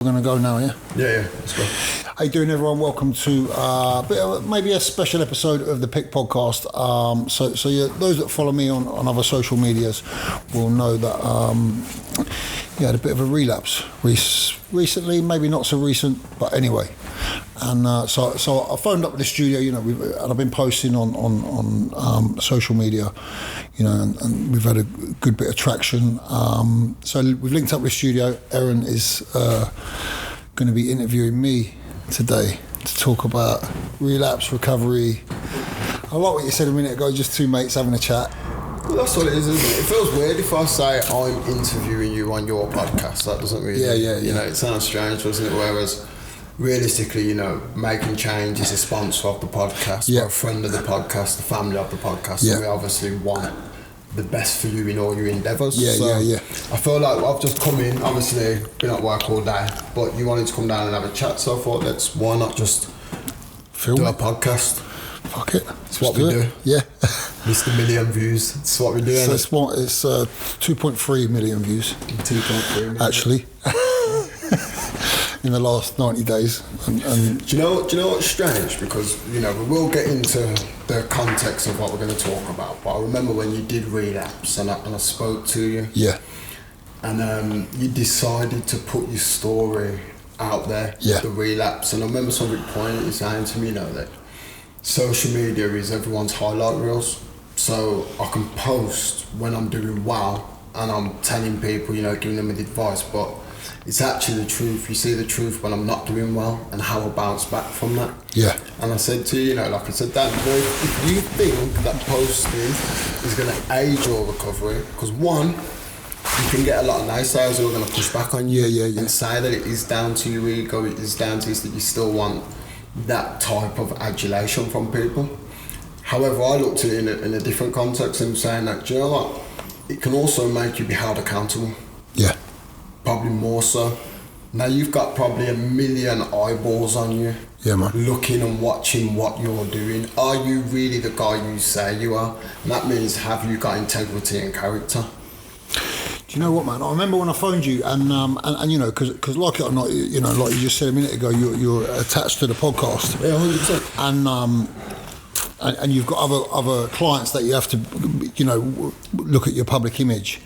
We're going to go now, yeah? Yeah, let's go. How you doing, everyone? Welcome to maybe a special episode of the PIK podcast. So those that follow me on other social medias will know that you had a bit of a relapse recently, maybe not so recent, but anyway. And so I phoned up the studio, and I've been posting on social media, and we've had a good bit of traction. So we've linked up with the studio. Aaron is going to be interviewing me today to talk about relapse, recovery. I like what you said a minute ago, just two mates having a chat. Well, that's what it is, isn't it? It feels weird if I say I'm interviewing you on your podcast. That doesn't really... Yeah. It sounds strange, doesn't it? Whereas... realistically, making change is a sponsor of the podcast, or a friend of the podcast, the family of the podcast. So we obviously want the best for you in all your endeavours. I feel like I've just come in, obviously been at work all day, but you wanted to come down and have a chat, so I thought why not just do a podcast? Fuck it. It's what we do. Yeah. Mr. Million views. It's what we do. So it's 2.3 million views. 2.3 million. Actually. In the last 90 days. And do you know what's strange? Because, we will get into the context of what we're going to talk about, but I remember when you did relapse and I spoke to you. Yeah. And you decided to put your story out there, the relapse. And I remember somebody pointing saying to me, that social media is everyone's highlight reels. So I can post when I'm doing well and I'm telling people, giving them advice, but it's actually the truth. You see the truth when I'm not doing well and how I bounce back from that. Yeah. And I said to you, Dan, if you think that posting is going to aid your recovery, because one, you can get a lot of naysayers who are going to push back on you and say that it is down to your ego, it is down to this, that you still want that type of adulation from people. However, I looked at it in a different context and saying that, do you know what? It can also make you be held accountable. Yeah. Probably more so. Now you've got probably 1 million eyeballs on you. Yeah, man. Looking and watching what you're doing. Are you really the guy you say you are? And that means, have you got integrity and character? Do you know what, man? I remember when I phoned you, and because like it or not, like you just said a minute ago, you're attached to the podcast. Yeah, 100%. And you've got other clients that you have to, look at your public image.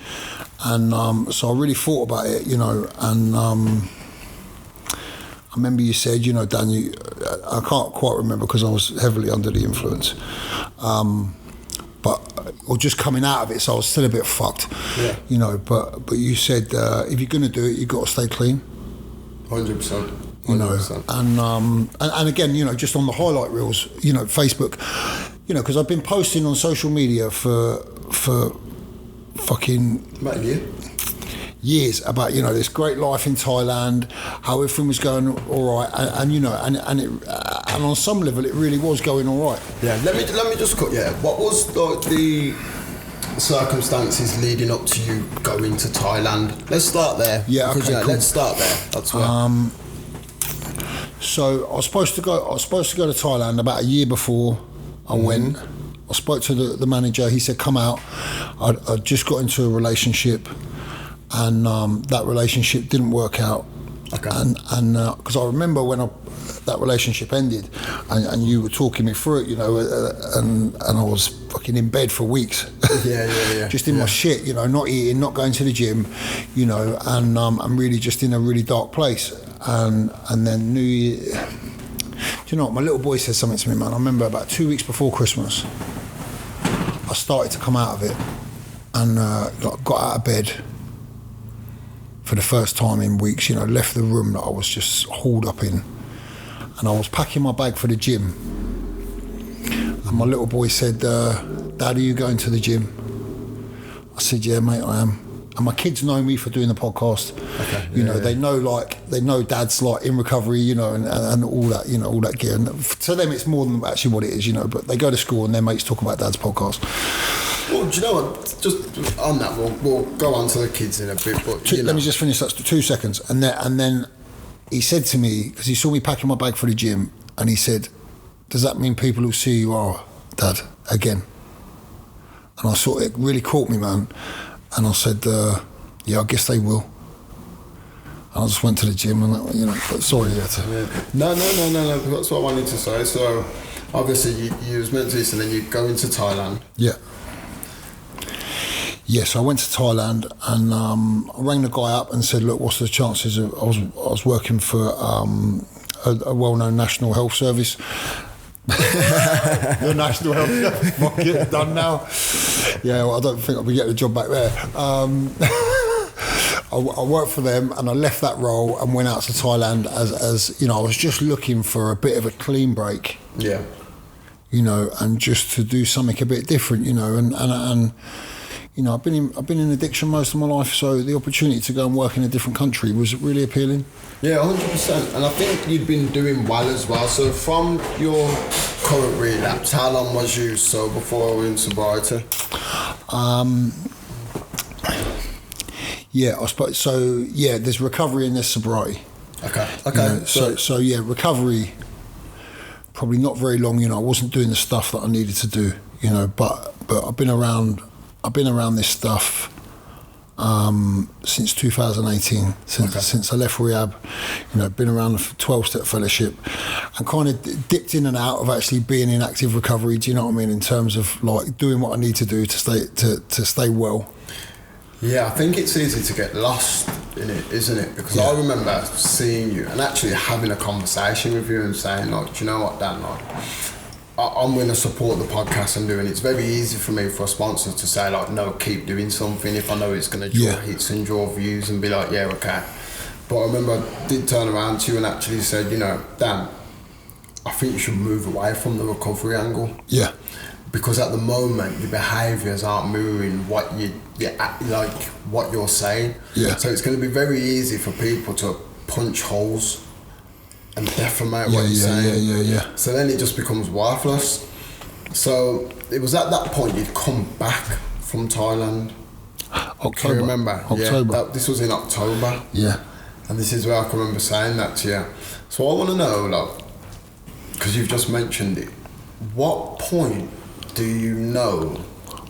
And so I really thought about it, and I remember you said, Dan, I can't quite remember because I was heavily under the influence, or just coming out of it, so I was still a bit fucked, but you said, if you're going to do it, you've got to stay clean. 100%. And again, just on the highlight reels, Facebook, because I've been posting on social media for fucking about a year. Years about this great life in Thailand, how everything was going all right, and on some level it really was going all right. Yeah, let me just cut. Yeah, what was the circumstances leading up to you going to Thailand? Let's start there. Yeah, okay, cool. Let's start there. That's where. So I was supposed to go to Thailand about a year before I went. I spoke to the manager. He said, "Come out." I'd just got into a relationship, and that relationship didn't work out. Okay. And because I remember when that relationship ended, and you were talking me through it, and I was fucking in bed for weeks. Yeah. Just in my shit, not eating, not going to the gym, and I'm really just in a really dark place. And then New Year. Do you know what? My little boy said something to me, man. I remember about 2 weeks before Christmas, I started to come out of it, and got out of bed for the first time in weeks. Left the room that I was just hauled up in, and I was packing my bag for the gym. And my little boy said, "Dad, are you going to the gym?" I said, "Yeah, mate, I am." And my kids know me for doing the podcast. Okay. They know Dad's in recovery, and all that, all that gear. And to them, it's more than actually what it is, But they go to school and their mates talk about Dad's podcast. Well, do you know what? Just on that, we'll go on to the kids in a bit. But let me just finish that 2 seconds, and then he said to me, because he saw me packing my bag for the gym, and he said, "Does that mean people will see you are Dad again?" And I thought it really caught me, man. And I said, "Yeah, I guess they will." And I just went to the gym and, but sorry, No, that's what I wanted to say. So, obviously, you was meant to this and then you go into Thailand. Yeah. Yes, I went to Thailand and I rang the guy up and said, look, what's the chances of... I was working for a well-known National Health Service. The National Health Service. Fuck it, done now. Yeah, well, I don't think I'll be getting a job back there. I worked for them and I left that role and went out to Thailand as I was just looking for a bit of a clean break. Yeah. And just to do something a bit different, and I've been in addiction most of my life, so the opportunity to go and work in a different country was really appealing. Yeah, 100%. And I think you'd been doing well as well. So from your current relapse, how long was you sober before in sobriety? Yeah, I suppose so. Yeah, there's recovery and there's sobriety. Okay. So recovery, probably not very long. I wasn't doing the stuff that I needed to do. But I've been around this stuff since 2018. Since I left rehab, been around the 12-step fellowship, and kind of dipped in and out of actually being in active recovery. Do you know what I mean? In terms of like doing what I need to do to stay well. Yeah, I think it's easy to get lost in it, isn't it? Because I remember seeing you and actually having a conversation with you and saying, like, do you know what, Dan, like, I'm going to support the podcast I'm doing. It's very easy for me for a sponsor to say, like, no, keep doing something if I know it's going to draw hits and draw views and be like, yeah, okay. But I remember I did turn around to you and actually said, Dan, I think you should move away from the recovery angle. Yeah. Because at the moment, your behaviours aren't mirroring what what you're saying. Yeah. So it's going to be very easy for people to punch holes and defamate what you're saying. Yeah. So then it just becomes worthless. So it was at that point you'd come back from Thailand. October. Can you remember? October. Yeah, this was in October. Yeah. And this is where I can remember saying that to you. So I want to know, like, because you've just mentioned it, what point do you know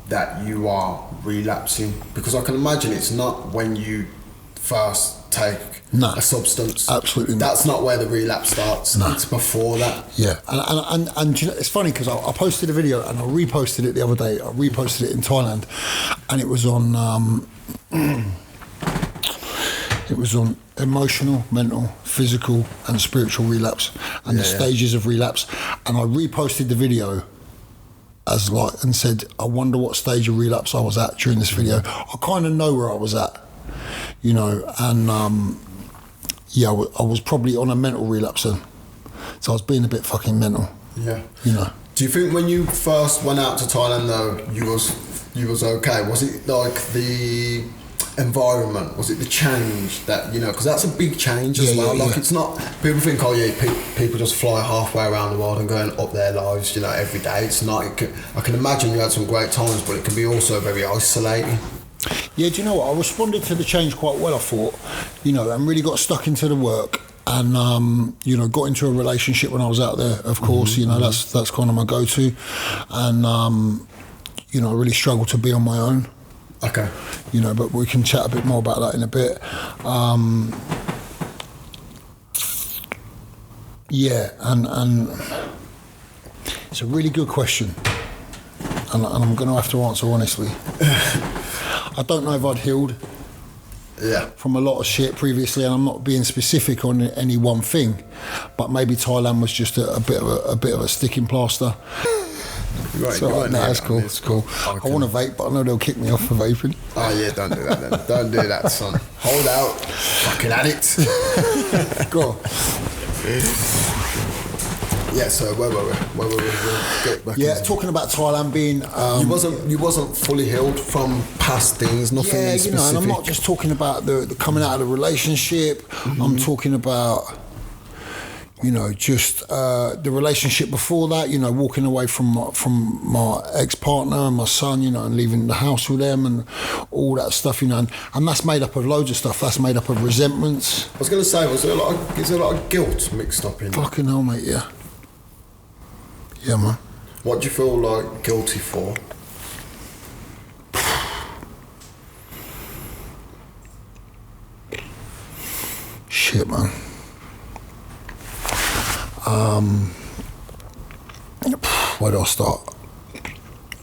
that you are relapsing? Because I can imagine it's not when you first take a substance. Absolutely not. That's not where the relapse starts. No. It's before that. Yeah, and it's funny because I posted a video and I reposted it the other day. I reposted it in Thailand, and it was on emotional, mental, physical, and spiritual relapse, and the stages of relapse. And I reposted the video and said, I wonder what stage of relapse I was at during this video. I kind of know where I was at, and I was probably on a mental relapse then. So I was being a bit fucking mental. Yeah. Do you think when you first went out to Thailand though, you was okay? Was it like the environment? Was it the change that, because that's a big change as well. It's not, people think, people just fly halfway around the world and going up their lives, every day. It's not, I can imagine you had some great times, but it can be also very isolating. Yeah, do you know what? I responded to the change quite well, I thought, and really got stuck into the work and, got into a relationship when I was out there, of course, that's kind of my go-to. And, I really struggled to be on my own. Okay. But we can chat a bit more about that in a bit. And it's a really good question. And I'm going to have to answer honestly. I don't know if I'd healed from a lot of shit previously, and I'm not being specific on any one thing, but maybe Thailand was just a bit of a sticking plaster. Right, so, it's cool. It's cool. Okay. I want to vape, but I know they'll kick me off for vaping. Oh yeah, don't do that then. Don't do that, son. Hold out, fucking addict. Go on. Yeah, so where were we? Yeah, talking about Thailand being... you wasn't fully healed from past things, nothing specific. And I'm not just talking about the coming out of the relationship. Mm-hmm. I'm talking about, just the relationship before that, walking away from my ex-partner and my son, and leaving the house with them and all that stuff, and that's made up of loads of stuff. That's made up of resentments. I was going to say, is there a lot of guilt mixed up in? Fucking hell, mate, yeah. Yeah, man. What do you feel like guilty for? shit, man. Where do I start?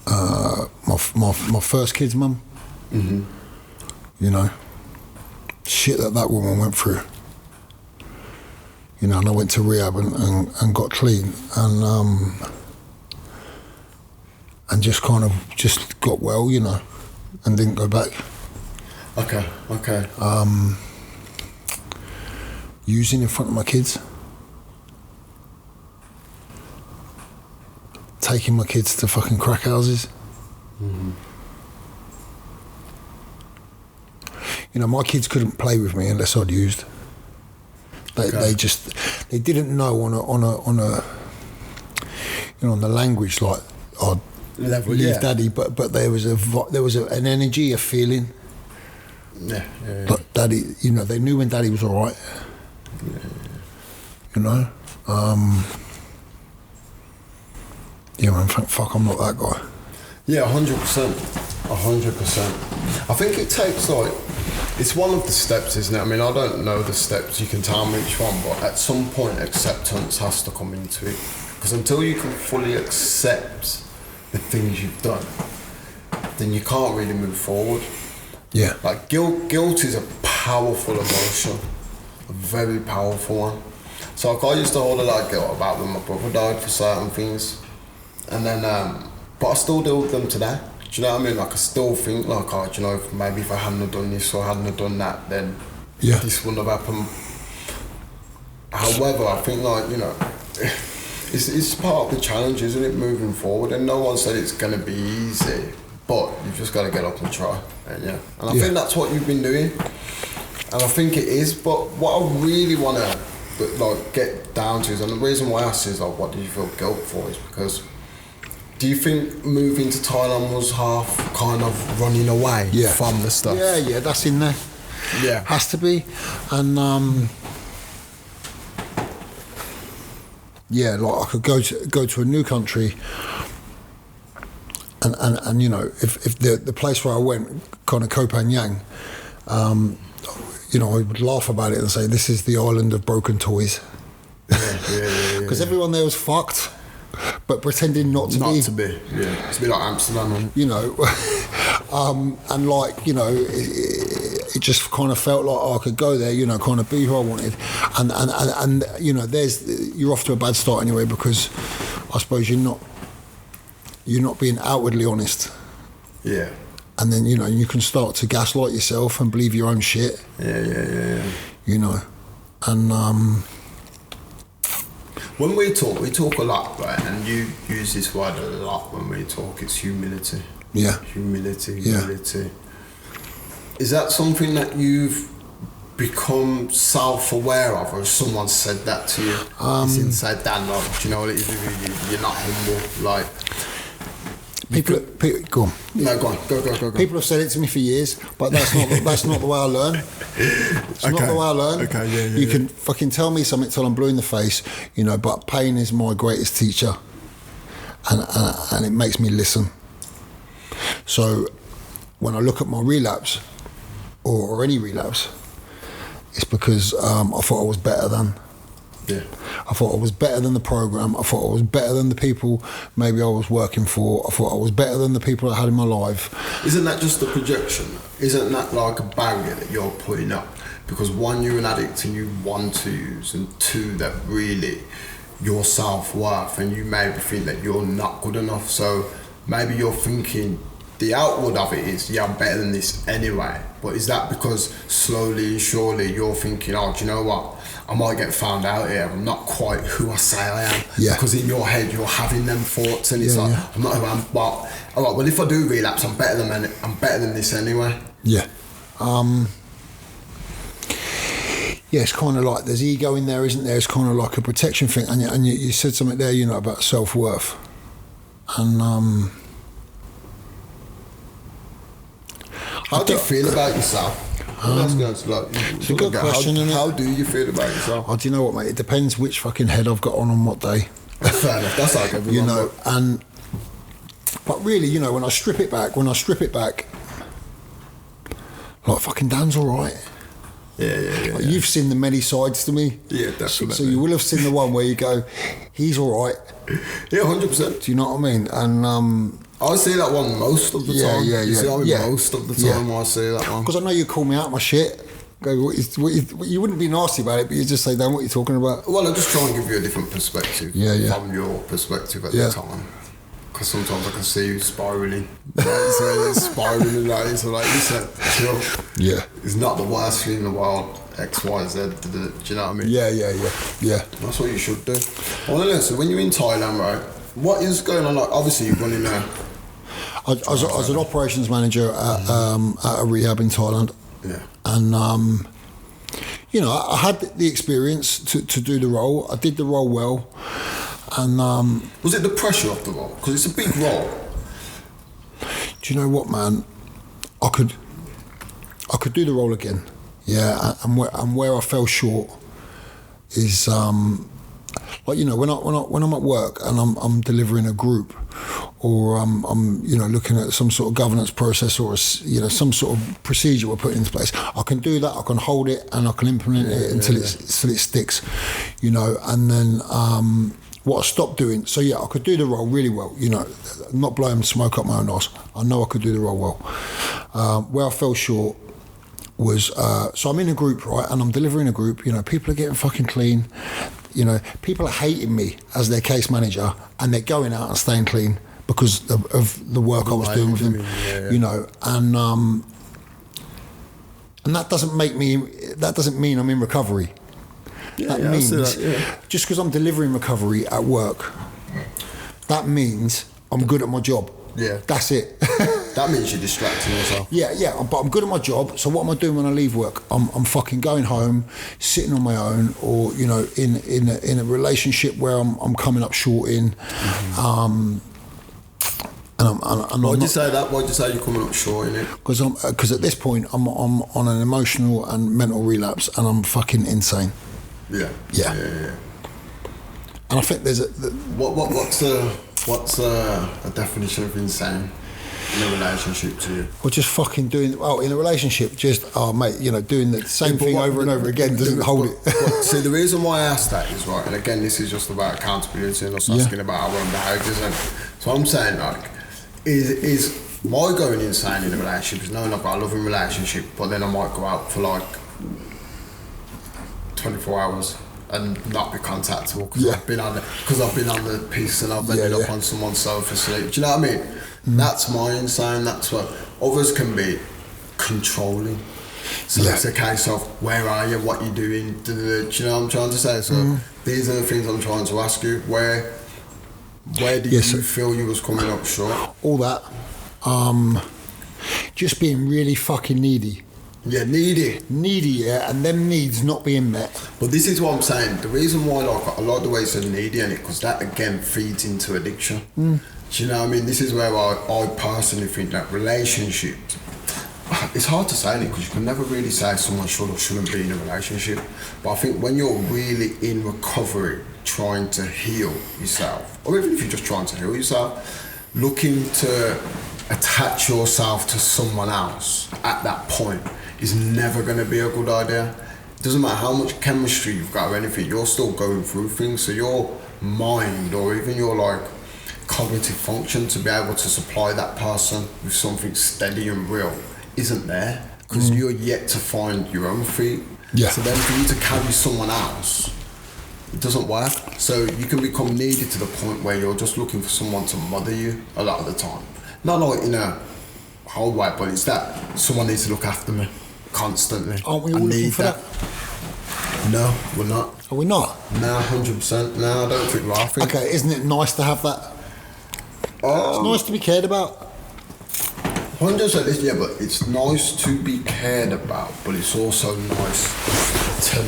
My first kid's mum. Mm-hmm. You know, shit that woman went through. You know, and I went to rehab and got clean and just kind of just got well, you know, and didn't go back. Okay. Using in front of my kids. Taking my kids to fucking crack houses. Mm-hmm. You know, my kids couldn't play with me unless I'd used. They didn't know on a you know, on the language, like I'd leave daddy, but there was an energy, a feeling. Yeah. Like daddy, you know, they knew when daddy was all right. Yeah. You know, yeah, man. Fuck, I'm not that guy. Yeah, 100%. 100%. I think it takes it's one of the steps, isn't it? I mean, I don't know the steps. You can tell me each one, but at some point, acceptance has to come into it. Because until you can fully accept the things you've done, then you can't really move forward. Yeah. Like guilt is a powerful emotion, a very powerful one. So like, I used to hold a lot of guilt about when my brother died for certain things, and then but I still deal with them today. Do you know what I mean? Like I still think like, oh, do you know, if I hadn't have done this or hadn't have done that, then this wouldn't have happened. However, I think like, you know, it's part of the challenge, isn't it, moving forward? And no one said it's gonna be easy, but you've just got to get up and try. And I think that's what you've been doing, and I think it is. But what I really want to like get down to is, and the reason why I asked is like, what do you feel guilt for? Is because, do you think moving to Thailand was half kind of running away from the stuff? Yeah, that's in there. Yeah, has to be, and yeah, like I could go to a new country. And you know, if the place where I went, kind of Koh Phangan, you know, I would laugh about it and say, this is the island of broken toys. Because everyone there was fucked, but pretending not to be. Not to be, yeah. It's a bit like Amsterdam. You know, and like, you know, it just kind of felt like I could go there, you know, kind of be who I wanted. And you know, you're off to a bad start anyway, because I suppose you're not being outwardly honest. Yeah. And then, you know, you can start to gaslight yourself and believe your own shit. Yeah. You know, and when we talk a lot, right? And you use this word a lot when we talk. It's humility. Yeah. Humility. Yeah. Is that something that you've become self-aware of, or someone said that to you? It's inside that love. Do you know what it is? You're not humble, like. People, go on. No, go on. Go. People have said it to me for years, but that's not the way I learn. It's not the way I learn. Okay, you can fucking tell me something till I'm blue in the face, you know, but pain is my greatest teacher, and it makes me listen. So when I look at my relapse, or any relapse, it's because I thought I was better than. Yeah. I thought I was better than the program. I thought I was better than the people maybe I was working for. I thought I was better than the people I had in my life. Isn't that just the projection? Isn't that like a barrier that you're putting up? Because one, you're an addict and you want to use, and two, that really your self-worth, and you maybe think that you're not good enough. So maybe you're thinking the outward of it is, yeah, I'm better than this anyway. But is that because slowly and surely you're thinking, oh, do you know what? I might get found out here. I'm not quite who I say I am. Yeah. Because in your head you're having them thoughts, and it's I'm not who I am. But all right, well, if I do relapse, I'm better than this anyway. Yeah. Yeah, it's kind of like there's ego in there, isn't there? It's kind of like a protection thing. And you said something there, you know, about self-worth. And how do you feel about yourself? It's a good question, isn't it? How do you feel about yourself? Oh, do you know what, mate? It depends which fucking head I've got on what day. Fair enough. That's like everyone. You know, but really, you know, when I strip it back, like fucking Dan's all right. Like, you've seen the many sides to me. Yeah, definitely. So you will have seen the one where you go, he's all right. Yeah, 100%. Do you know what I mean? And I see that one most of the time. You see, most of the time I see that one. Because I know you call me out my shit. Go, you wouldn't be nasty about it, but you just say, Dan, what are you talking about? Well, I just try and give you a different perspective from your perspective at the time. Because sometimes I can see you spiralling. Spiralling like this. So like you said, chill. Yeah. It's not the worst thing in the world. X, Y, Z. Do you know what I mean? Yeah. That's what you should do. Well, listen, when you're in Thailand, right, what is going on? Like, obviously, you're running there. I was an operations manager at a rehab in Thailand. Yeah. And, I had the experience to do the role. I did the role well. And was it the pressure of the role? Because it's a big role. Do you know what, man? I could do the role again. Yeah, and where I fell short is like, when I'm at work and I'm delivering a group, or I'm looking at some sort of governance process, or some sort of procedure we're putting into place. I can do that. I can hold it and I can implement it until it sticks. And then. What I stopped doing, so I could do the role really well, not blowing smoke up my own arse. I know I could do the role well. Where I fell short was, so I'm in a group, right, and I'm delivering a group, people are getting fucking clean, people are hating me as their case manager, and they're going out and staying clean because of the work I was doing with them, and that doesn't mean I'm in recovery. That means, just because I'm delivering recovery at work, that means I'm good at my job. Yeah. That's it. That means you're distracting yourself. Yeah, but I'm good at my job, so what am I doing when I leave work? I'm fucking going home, sitting on my own, or, in a relationship where I'm coming up short in. Why'd you say that? Why'd you say you're coming up short in it? Because at this point, I'm on an emotional and mental relapse, and I'm fucking insane. Yeah. And I think there's what's a definition of insane in a relationship to you? Well, just fucking doing. Oh, in a relationship, doing the same thing over and over again doesn't hold it. See, the reason why I asked that is right, and again, this is just about accountability and us asking about our own behaviours. And so I'm saying, like, is my going insane in a relationship is knowing I've got a loving relationship, but then I might go out for like 24 hours and not be contactable because I've been on the piece and I've ended up on someone's sofa sleep. Do you know what I mean? That's my insane. That's what others can be controlling. So it's a case of where are you, what you doing? Do you know what I'm trying to say? So these are the things I'm trying to ask you. Where did you feel you was coming up short? All that. Just being really fucking needy. Yeah, needy, and them needs not being met. But this is what I'm saying. The reason why I like the way you said needy in it, because that again feeds into addiction. Do you know what I mean? This is where I personally think that relationships, it's hard to say it because you can never really say someone should or shouldn't be in a relationship. But I think when you're really in recovery, trying to heal yourself, or even if you're just trying to heal yourself, looking to attach yourself to someone else at that point is never going to be a good idea. It doesn't matter how much chemistry you've got or anything, you're still going through things, so your mind or even your like cognitive function to be able to supply that person with something steady and real isn't there because you're yet to find your own feet. So then for you to carry someone else, it doesn't work. So you can become needy to the point where you're just looking for someone to mother you a lot of the time. Not like in a whole way, but it's that someone needs to look after me constantly. Aren't we all looking for that? No, we're not. Are we not? No, 100%. No, I don't think we're laughing. Okay, isn't it nice to have that? It's nice to be cared about. 100%, yeah, but it's nice to be cared about, but it's also nice to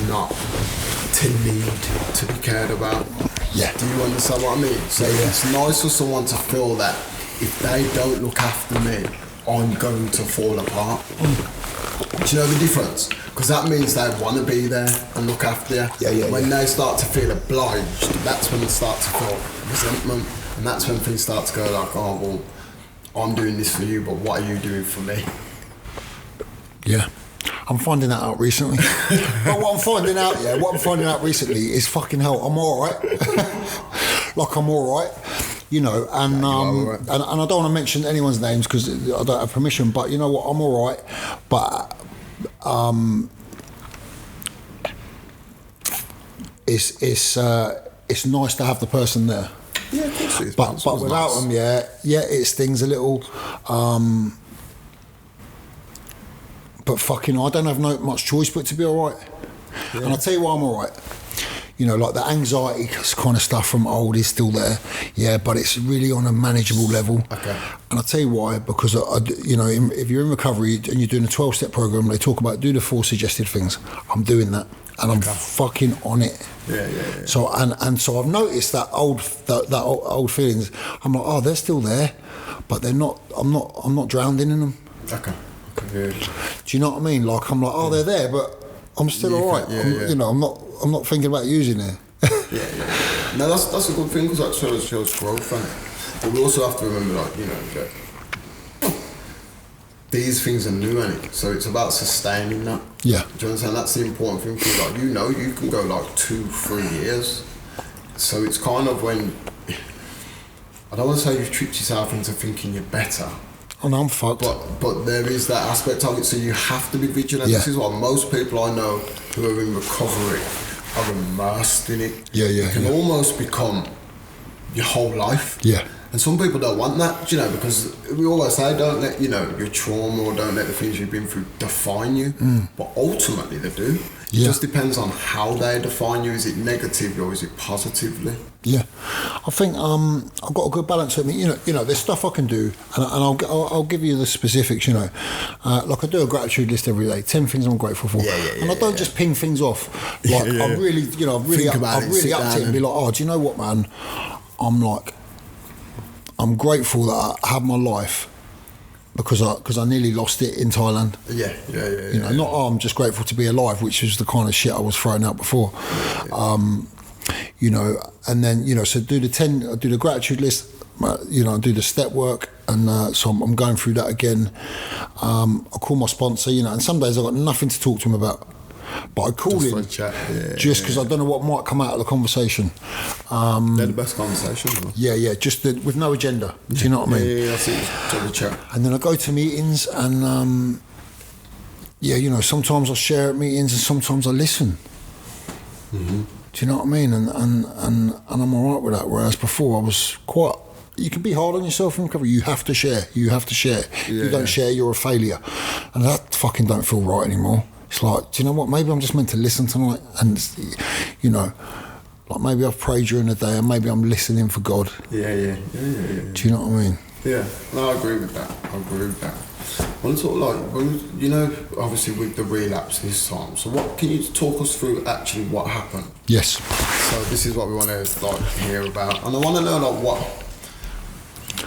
need to be cared about. Yeah. Do you understand what I mean? So it's nice for someone to feel that if they don't look after me, I'm going to fall apart. Do you know the difference? Because that means they want to be there and look after you. When they start to feel obliged, that's when they start to feel resentment, and that's when things start to go like, oh, well, I'm doing this for you, but what are you doing for me? Yeah. I'm finding that out recently. But what I'm finding out recently is fucking hell, I'm all right. Like, I'm all right. You know, and right. and I don't want to mention anyone's names because I don't have permission, but you know what, I'm all right. But it's nice to have the person there. Yeah, of course it is. But without them, it stings a little. But fucking, I don't have much choice but to be all right. Yeah. And I'll tell you why I'm all right. You know, like the anxiety kind of stuff from old is still there, but it's really on a manageable level. Okay. And I'll tell you why, because, you know, if you're in recovery and you're doing a 12-step program, they talk about do the 4 suggested things. I'm doing that, and I'm fucking on it. Yeah. So, and so I've noticed that old feelings. I'm like, oh, they're still there, but they're not, I'm not drowning in them. Okay. Yeah. Do you know what I mean? Like, I'm like, oh, they're there, but I'm still all right. You know, I'm not thinking about using it. Yeah. No, that's a good thing because that shows growth, and but we also have to remember, like, you know, that these things are new, ain't it? So it's about sustaining that. Yeah. Do you understand? That's the important thing for you. Like, you know, you can go like 2-3 years. So it's kind of when I don't want to say you've tricked yourself into thinking you're better. Oh no, I'm fucked. But there is that aspect of it, so you have to be vigilant. Yeah. This is what most people I know who are in recovery are immersed in it. Yeah. It can almost become your whole life. Yeah. And some people don't want that, you know, because we always say don't let, you know, your trauma or don't let the things you've been through define you. But ultimately they do. It just depends on how they define you. Is it negatively or is it positively? Yeah, I think I've got a good balance with me. You know, there's stuff I can do, and I'll give you the specifics. You know, like I do a gratitude list every day. 10 things I'm grateful for, and I don't just ping things off. Like I really, you know, I've really upped it and be like, oh, do you know what, man? I'm grateful that I have my life because I nearly lost it in Thailand. Yeah. You know, not I'm just grateful to be alive, which was the kind of shit I was throwing out before. You know, and then, you know, so I do the gratitude list, you know, I do the step work, and so I'm going through that again. I call my sponsor, you know, and some days I've got nothing to talk to him about, but I call him just because I don't know what might come out of the conversation. They're the best conversations. Yeah, just with no agenda. Do you know what I mean? Yeah, I see. Just chat. And then I go to meetings, and you know, sometimes I share at meetings, and sometimes I listen. Mm-hmm. Do you know what I mean? And I'm all right with that. Whereas before I was quite. You can be hard on yourself in recovery. You have to share. If you don't share, you're a failure, and that fucking don't feel right anymore. It's like, do you know what? Maybe I'm just meant to listen tonight, and you know, like maybe I've prayed during the day, and maybe I'm listening for God. Yeah. Do you know what I mean? Yeah, no, I agree with that. I want to talk, like, you know, obviously with the relapse this time. So, what can you talk us through actually what happened? Yes. So this is what we want to like hear about, and I want to know like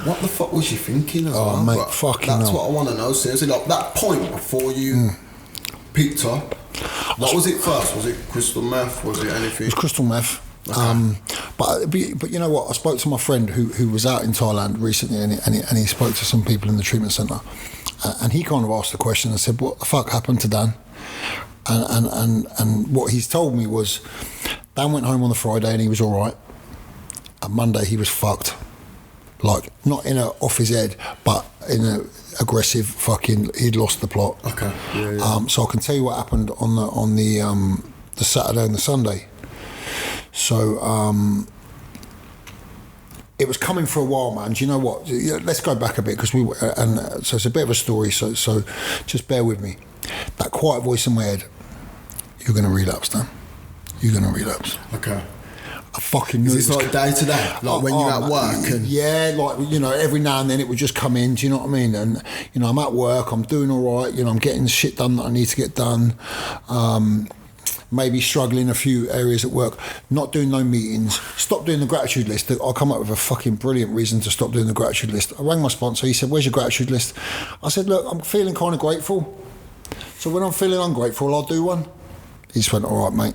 what the fuck was you thinking as well? Mate, but fucking that's hell. what I want to know. Seriously, like that point before you picked up. What was it first? Was it crystal meth? Was it anything? It was crystal meth. Okay. But you know what? I spoke to my friend who was out in Thailand recently, and he spoke to some people in the treatment centre, and he kind of asked the question and said, "What the fuck happened to Dan?" And what he's told me was, Dan went home on the Friday and he was all right. And Monday he was fucked, like not in a off his head, but in a aggressive fucking. He'd lost the plot. Okay. Yeah. So I can tell you what happened on the Saturday and the Sunday. So it was coming for a while, man. Do you know what? Let's go back a bit because so it's a bit of a story. So just bear with me. That quiet voice in my head. You're going to relapse, Dan. You're going to relapse. Okay. I fucking knew. Is this like day to day, like when you're at work? And yeah, like, you know, every now and then it would just come in. Do you know what I mean? And you know, I'm at work. I'm doing all right. You know, I'm getting shit done that I need to get done. Maybe struggling a few areas at work, not doing no meetings, stop doing the gratitude list. I'll come up with a fucking brilliant reason to stop doing the gratitude list. I rang my sponsor, he said, "Where's your gratitude list?" I said, "Look, I'm feeling kind of grateful. So when I'm feeling ungrateful, I'll do one." He just went, "All right, mate.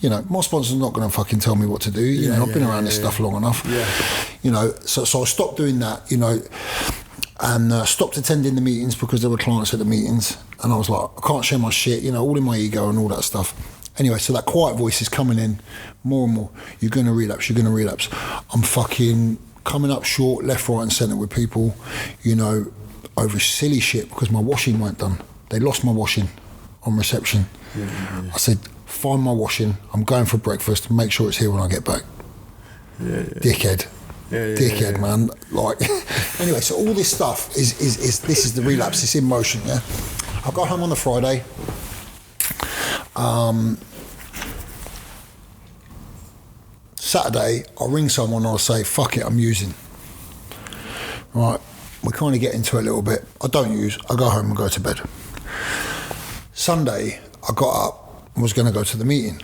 You know, my sponsor's not going to fucking tell me what to do. You know, I've been around this stuff long enough." Yeah. You know, so I stopped doing that, you know. and stopped attending the meetings because there were clients at the meetings, and I was like, I can't share my shit, you know, all in my ego and all that stuff. Anyway, so that quiet voice is coming in more and more. You're going to relapse, you're going to relapse. I'm fucking coming up short, left, right and centre with people, you know, over silly shit because my washing weren't done. They lost my washing on reception. I said, find my washing, I'm going for breakfast, make sure it's here when I get back. Dickhead. Dickhead, man. Like, anyway, so all this stuff is this is the relapse. It's in motion. Yeah, I got home on the Friday. Saturday, I'll ring someone and I'll say, "Fuck it, I'm using." Right, we kind of get into it a little bit. I don't use. I go home and go to bed. Sunday, I got up and was going to go to the meeting.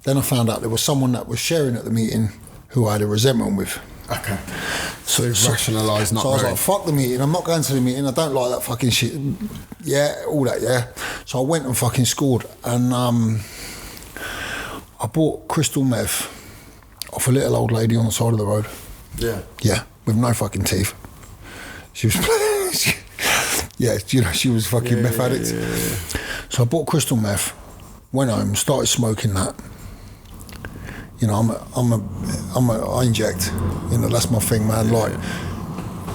Then I found out there was someone that was sharing at the meeting who I had a resentment with. Okay. So rationalised not So I was very. like, fuck the meeting, I'm not going to the meeting, I don't like that fucking shit. Yeah, all that, yeah. So I went and fucking scored. And I bought crystal meth off a little old lady on the side of the road. Yeah. Yeah, with no fucking teeth. She was, yeah, you know, she was fucking meth addict. Yeah. So I bought crystal meth, went home, started smoking that. You know, I inject. You know, that's my thing, man. Like,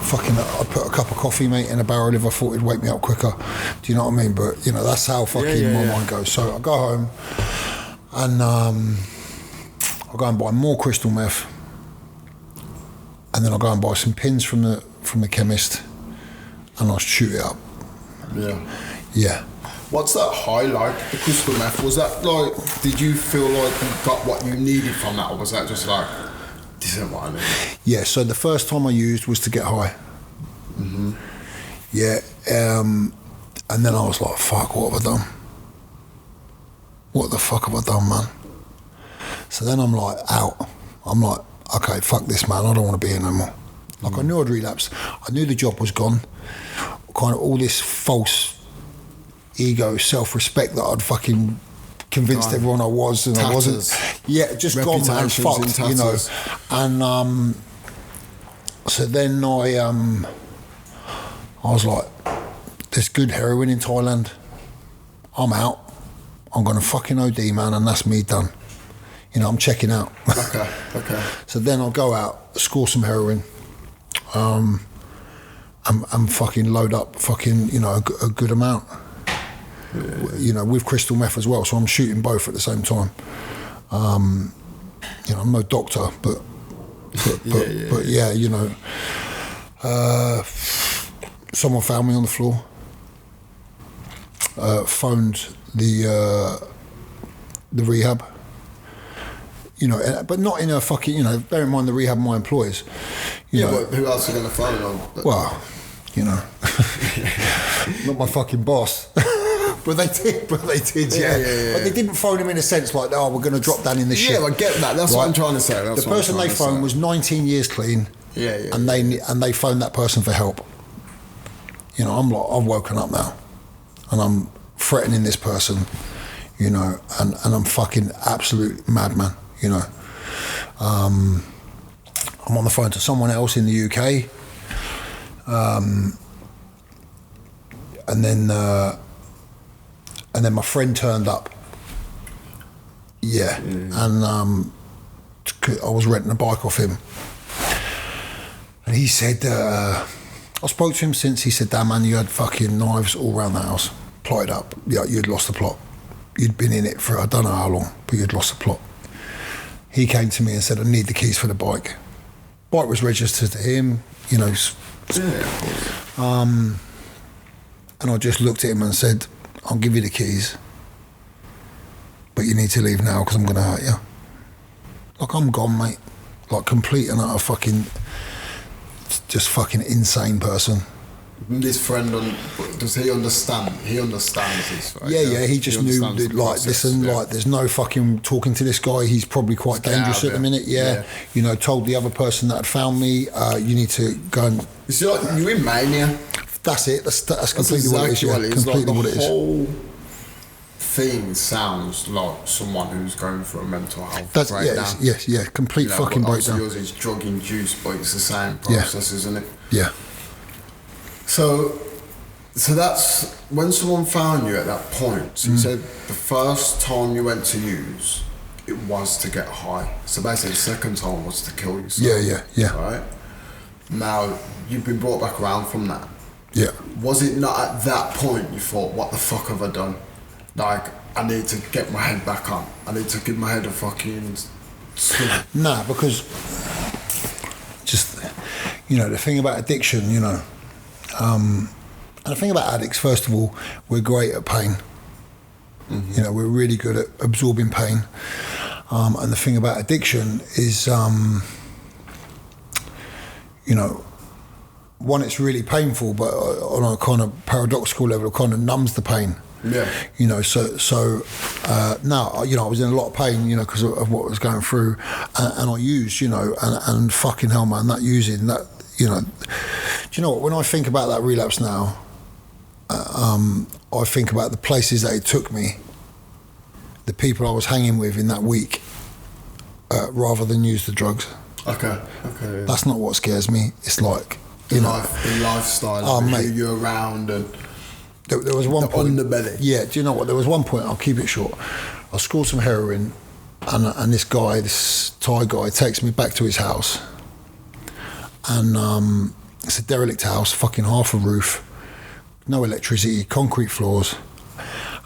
fucking, I put a cup of coffee, mate, in a barrel if I thought it'd wake me up quicker. Do you know what I mean? But, you know, that's how fucking my mind goes. So I go home and I go and buy more crystal meth. And then I go and buy some pins from the chemist and I shoot it up. Yeah. Yeah. What's that high like, the crystal meth? Was that like, did you feel like you got what you needed from that, or was that just like, this isn't what I need? Yeah, so the first time I used was to get high. Mm-hmm. Yeah, and then I was like, fuck, what have I done? What the fuck have I done, man? So then I'm like, out. I'm like, okay, fuck this, man, I don't want to be here no more. Like, I knew I'd relapsed. I knew the job was gone. Kind of all this false ego, self-respect that I'd fucking convinced everyone I was and I wasn't. Yeah, just gone, man, fucked, you know. And so then I was like, there's good heroin in Thailand. I'm out. I'm going to fucking OD, man, and that's me done. You know, I'm checking out. Okay. So then I'll go out, score some heroin, and fucking load up fucking, you know, a good amount. You know, with crystal meth as well, so I'm shooting both at the same time. You know, I'm no doctor, but yeah, you know, someone found me on the floor, phoned the rehab, you know, but not in a fucking, you know, bear in mind the rehab are my employers. You know, but who else are going to phone on? Well, you know, not my fucking boss. But they did, yeah. But they didn't phone him in a sense like, oh, we're going to drop down in the shit. Yeah, I get that. That's what I'm trying to say. The person they phoned was 19 years clean. And they phoned that person for help. You know, I'm like, I've woken up now, and I'm threatening this person, you know, and I'm fucking absolute madman, you know. I'm on the phone to someone else in the UK, and then my friend turned up. Yeah. And I was renting a bike off him. And he said, I spoke to him since, he said, damn man, you had fucking knives all around the house, plotted up. Yeah, you'd lost the plot. You'd been in it for I don't know how long, but you'd lost the plot. He came to me and said, I need the keys for the bike. Bike was registered to him, you know. And I just looked at him and said, I'll give you the keys, but you need to leave now because I'm going to hurt you. Like, I'm gone, mate. Like, complete and utter fucking, just fucking insane person. This friend, does he understand? He understands this, right? Yeah, he just knew, that, like, listen, like, there's no fucking talking to this guy. He's probably quite dangerous at the minute, yeah. You know, told the other person that had found me, you need to go and... It's like, you're in mania. That's it. That's completely what it is. Yeah. Completely what it is. The whole thing sounds like someone who's going through a mental health breakdown. Yeah. Complete fucking breakdown. Yours is drug induced, but it's the same process, isn't it? Yeah. So that's when someone found you at that point. So you said the first time you went to use, it was to get high. So basically the second time was to kill yourself. Yeah. Right? Now, you've been brought back around from that. Yeah. Was it not at that point you thought, what the fuck have I done? Like, I need to get my head back on. I need to give my head a fucking swim. Nah, because just, the thing about addiction, and the thing about addicts, first of all, we're great at pain. Mm-hmm. We're really good at absorbing pain. And the thing about addiction is, one, it's really painful, but on a kind of paradoxical level, it kind of numbs the pain. Yeah. So now, I was in a lot of pain, because of what I was going through, and I used, and fucking hell, man, that using, that, do you know what, when I think about that relapse now, I think about the places that it took me, the people I was hanging with in that week, rather than use the drugs. Okay. Yeah. That's not what scares me. It's like, the lifestyle, who you're around, and there was one point. Underbelly. Yeah, do you know what? There was one point, I'll keep it short. I scored some heroin, and this guy, this Thai guy, takes me back to his house. And it's a derelict house, fucking half a roof, no electricity, concrete floors.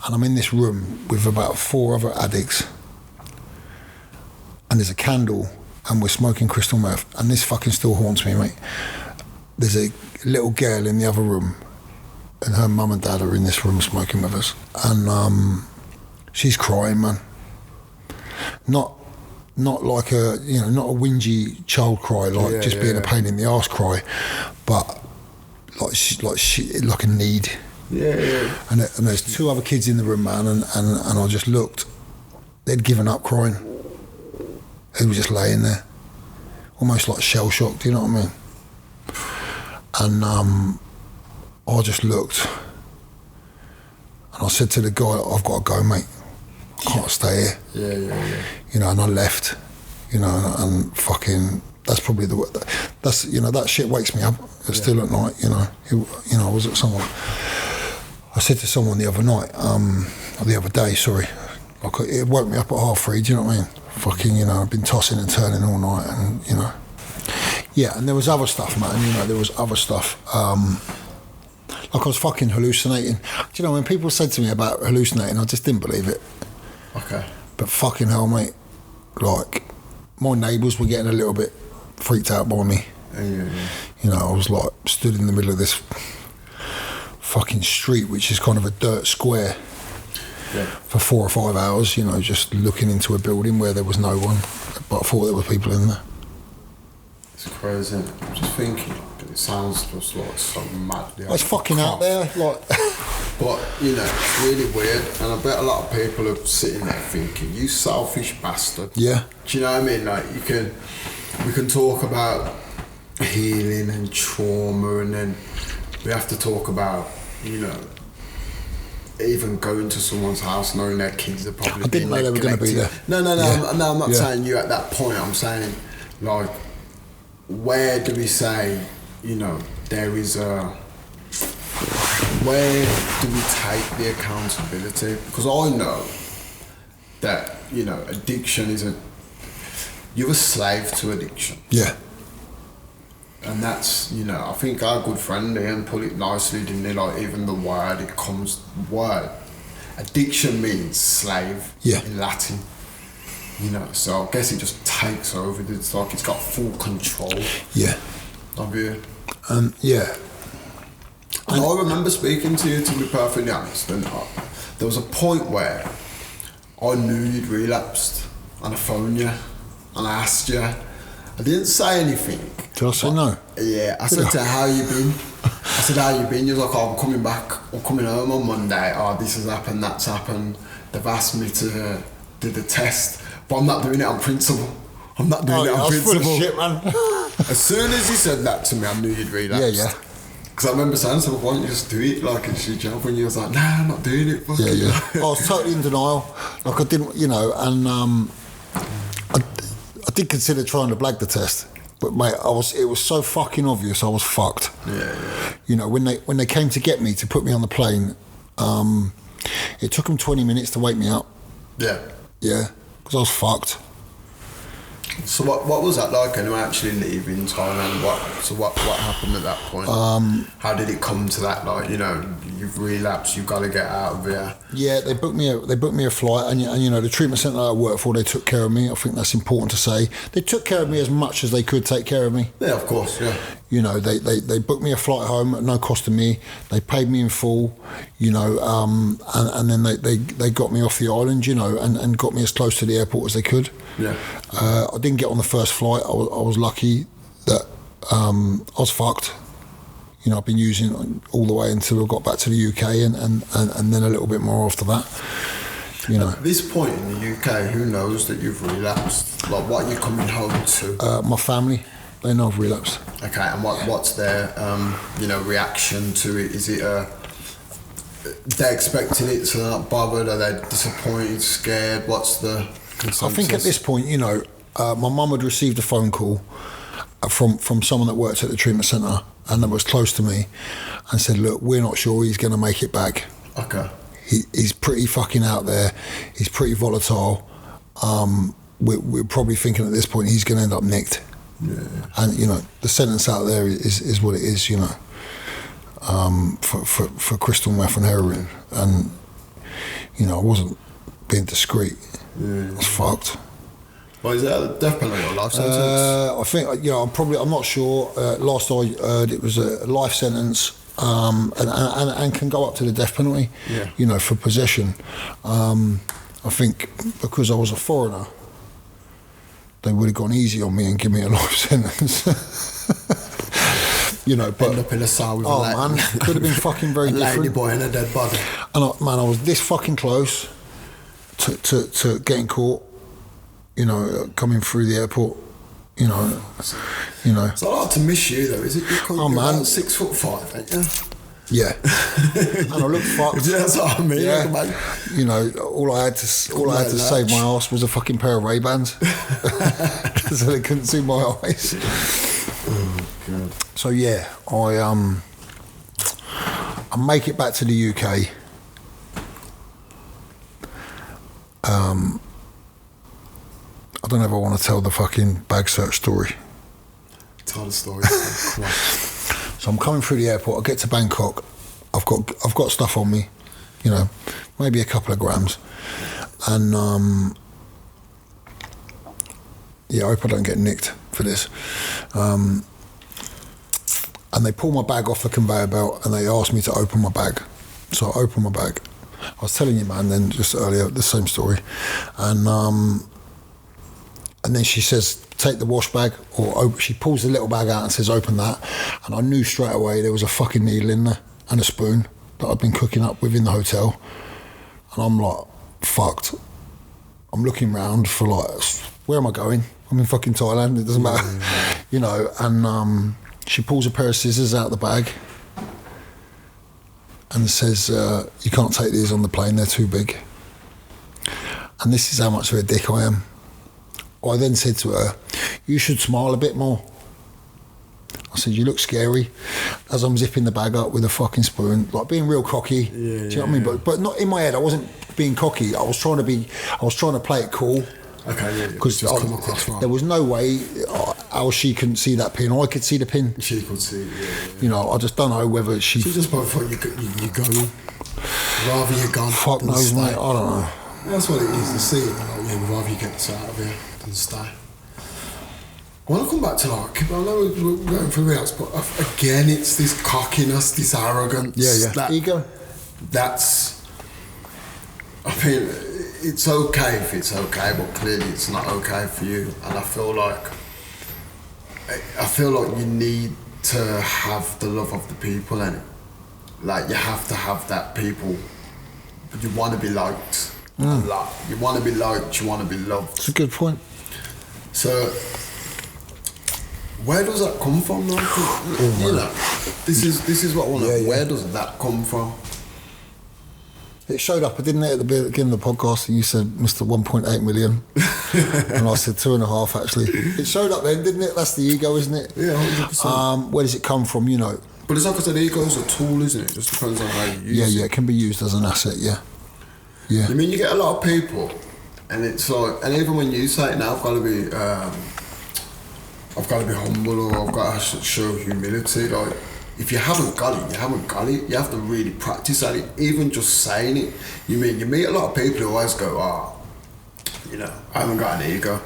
And I'm in this room with about 4 other addicts. And there's a candle, and we're smoking crystal meth. And this fucking still haunts me, mate. There's a little girl in the other room, and her mum and dad are in this room smoking with us. And she's crying, man. Not like a, not a whingy child cry, like being a pain in the arse cry, but like a need. Yeah. And there's 2 other kids in the room, man, and I just looked. They'd given up crying. They were just laying there, almost like shell shocked. You know what I mean? And I just looked, and I said to the guy, "I've got to go, mate. I can't stay here." Yeah. And I left. And fucking. That's probably that's that shit wakes me up still at night. I was at someone. I said to someone the other night, or the other day, sorry, like it woke me up at 3:30. Do you know what I mean? Fucking, I've been tossing and turning all night, and yeah. And there was other stuff, man. There was other stuff. Like I was fucking hallucinating. Do you know when people said to me about hallucinating, I just didn't believe it. Okay. But fucking hell, mate. Like my neighbours were getting a little bit freaked out by me. Yeah. I was like stood in the middle of this fucking street, which is kind of a dirt square, for 4 or 5 hours, just looking into a building where there was no one, but I thought there were people in there. It's crazy. I'm just thinking, it sounds just like so mad. It's fucking out there, like. But it's really weird, and I bet a lot of people are sitting there thinking, "You selfish bastard." Yeah. Do you know what I mean? Like we can talk about healing and trauma, and then we have to talk about even going to someone's house knowing their kids are probably. I didn't know they were going to be there. No. I'm not saying you at that point. I'm saying like, where do we say there is a. Where do we take the accountability? Because I know that, addiction is you're a slave to addiction. Yeah. And that's, I think our good friend Ian put it nicely, didn't he? Like, even the word, addiction means slave in Latin. So I guess it just takes over. It's like it's got full control. Yeah. Of you. Yeah. And I remember speaking to you, to be perfectly honest, and there was a point where I knew you'd relapsed, and I phoned you, and I asked you. I didn't say anything. Did I say no? Yeah, I said to how you been. I said, how you been? You was like, I'm coming back, I'm coming home on Monday. This has happened, that's happened. They've asked me to do the test, but I'm not doing it on principle. I'm not doing it on principle. Full of shit, man. As soon as you said that to me, I knew you'd relapsed. Yeah. Because I remember saying to him, why don't you just do it like it's your job? And you was like, nah, I'm not doing it. Yeah. I was totally in denial. Like I didn't, and I did consider trying to blag the test. But mate, it was so fucking obvious I was fucked. Yeah. You know, when they came to get me, to put me on the plane, it took them 20 minutes to wake me up. Yeah. Yeah, because I was fucked. So what was that like anyway, actually leaving Thailand? What happened at that point? How did it come to that? Like, you know, you've relapsed, you've got to get out of here. Yeah, they booked me a flight, and you know, the treatment centre I worked for, they took care of me. I think that's important to say. They took care of me as much as they could take care of me. Yeah, of course. Yeah. You know, they booked me a flight home at no cost to me. They paid me in full. You know, and then they got me off the island. You know, and got me as close to the airport as they could. Yeah. I didn't get on the first flight. I was lucky that I was fucked. You know, I've been using all the way until I got back to the UK, and then a little bit more after that. You know. At this point in the UK, who knows that you've relapsed? Like, what are you coming home to? My family, they know I've relapsed. Okay, and what's their reaction to it? Is it they're expecting it, so they're not bothered? Are they disappointed, scared? What's the consensus? I think at this point, you know, my mum had received a phone call from someone that worked at the treatment centre and that was close to me, and said, look, we're not sure he's going to make it back. Okay. He's pretty fucking out there. He's pretty volatile. We're probably thinking at this point he's going to end up nicked. Yeah. And, you know, the sentence out there is what it is, you know, for crystal meth and heroin. And, you know, I wasn't being discreet. Yeah. I was fucked. Well, is that a death penalty or life sentence? I think, you know, I'm not sure. Last I heard, it was a life sentence, and can go up to the death penalty. Yeah. You know, for possession. I think because I was a foreigner, they would have gone easy on me and give me a life sentence. You know, but end up in a cell with man, it could have been fucking very different. Lady boy and a dead body. And I was this fucking close to getting caught. You know, coming through the airport. You know. It's not hard to miss you though, is it? You're man, about 6'5", ain't you? Yeah. And I looked fucked. Yeah, that's what I mean. Yeah. You know, all I had to save my ass was a fucking pair of Ray-Bans, so they couldn't see my eyes. Oh God. So yeah, I make it back to the UK. I don't ever want to tell the fucking bag search story. Tell the story. So I'm coming through the airport. I get to Bangkok. I've got stuff on me, you know, maybe a couple of grams, and I hope I don't get nicked for this. And they pull my bag off the conveyor belt and they ask me to open my bag. So I open my bag. I was telling you, man, then just earlier the same story, and then she says, take the wash bag, or she pulls the little bag out and says, open that. And I knew straight away there was a fucking needle in there and a spoon that I'd been cooking up with in the hotel. And I'm like, fucked. I'm looking round for like, where am I going? I'm in fucking Thailand, it doesn't matter. You know, and she pulls a pair of scissors out of the bag and says, you can't take these on the plane, they're too big. And this is how much of a dick I am. I then said to her, you should smile a bit more. I said, you look scary. As I'm zipping the bag up with a fucking spoon, like being real cocky. Do you know what I mean? But not in my head, I wasn't being cocky. I was trying to play it cool. Okay, yeah. Because there was no way how she couldn't see that pin. I could see the pin. She could see it, yeah. You know, I just don't know whether she just thought you go. Rather you're gone. Fuck knows, mate. I don't know. That's what it is to see it. Like, rather you get this out of here than stay. I want to come back to like, I know we're going for Relapse, but again, it's this cockiness, this arrogance. Yeah. Ego. That's, I mean, it's okay if it's okay, but clearly it's not okay for you. And I feel like you need to have the love of the people in it. Like, you have to have that people. You want to be liked. You want to be liked, you want to be loved. That's a good point. So, where does that come from, though? You know, this is what I want to know. Where does that come from? It showed up, didn't it, at the beginning of the podcast, and you said, Mr. 1.8 million. And I said 2.5 actually. It showed up then, didn't it? That's the ego, isn't it? Yeah, 100%. Where does it come from, you know? But it's like I said, ego's a tool, isn't it? It just depends on how you use it. Yeah, it can be used as an asset, yeah. I mean, you get a lot of people, and it's like, and even when you say it now, I've got to be humble, or I've got to show humility. Like, if you haven't got it, you haven't got it. You have to really practice at it. Even just saying it, you meet a lot of people who always go, I haven't got an ego.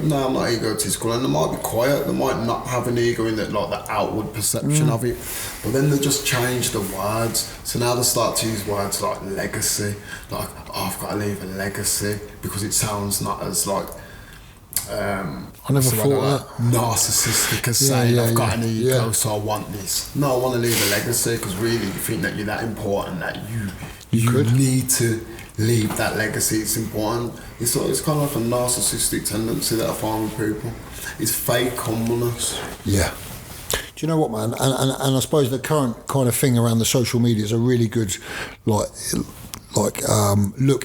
No, I'm not egotistical, and they might be quiet. They might not have an ego in the outward perception of it, but then they just change the words. So now they start to use words like legacy, like, I've got to leave a legacy, because it sounds not as like. I never thought of that. Narcissistic as saying, I've got an ego, so I want this. No, I want to leave a legacy, because really you think that you're that important that you need to leave that legacy. It's important. It's kind of like a narcissistic tendency that I find with people. It's fake humbleness. Yeah. Do you know what, man? And I suppose the current kind of thing around the social media is a really good look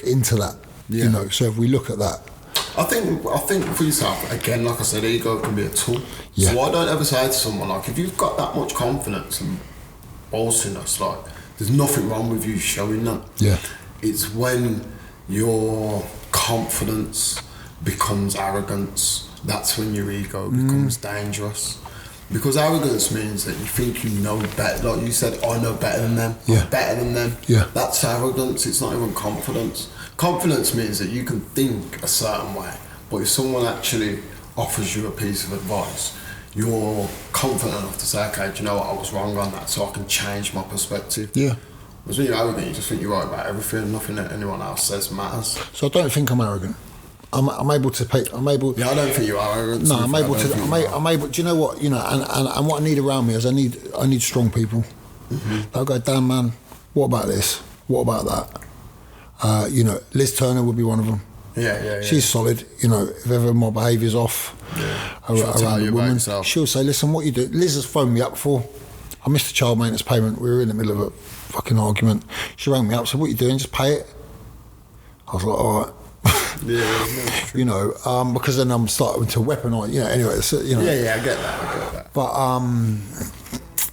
into that. Yeah. You know, so if we look at that. I think for yourself, again, like I said, ego can be a tool. Yeah. So I don't ever say to someone, like, if you've got that much confidence and boastiness, like, there's nothing wrong with you showing that. Yeah. It's when your confidence becomes arrogance, that's when your ego becomes dangerous. Because arrogance means that you think you know better. Like you said, I know better than them. Yeah. I'm better than them. Yeah. That's arrogance. It's not even confidence. Confidence means that you can think a certain way, but if someone actually offers you a piece of advice, you're confident enough to say, okay, do you know what, I was wrong on that, so I can change my perspective. Yeah. Because when you're arrogant, you just think you're right about everything. Nothing that anyone else says matters. So I don't think I'm arrogant. I'm able to pay. I'm able. Yeah, I don't think you are arrogant. No, I'm able to. I'm able. Do you know what? You know, and what I need around me is I need strong people. Mm-hmm. I'll go, Dan, man. What about this? What about that? You know, Liz Turner would be one of them. Yeah. She's solid. You know, if ever my behaviour's off around a woman, she'll say, "Listen, what you do?" Liz has phoned me up before. I missed a child maintenance payment. We were in the middle of a fucking argument. She rang me up, said, "What are you doing? Just pay it." I was like, "All right." You know, because then I'm starting to weaponize. You know, anyway, you know. Yeah, I get that. But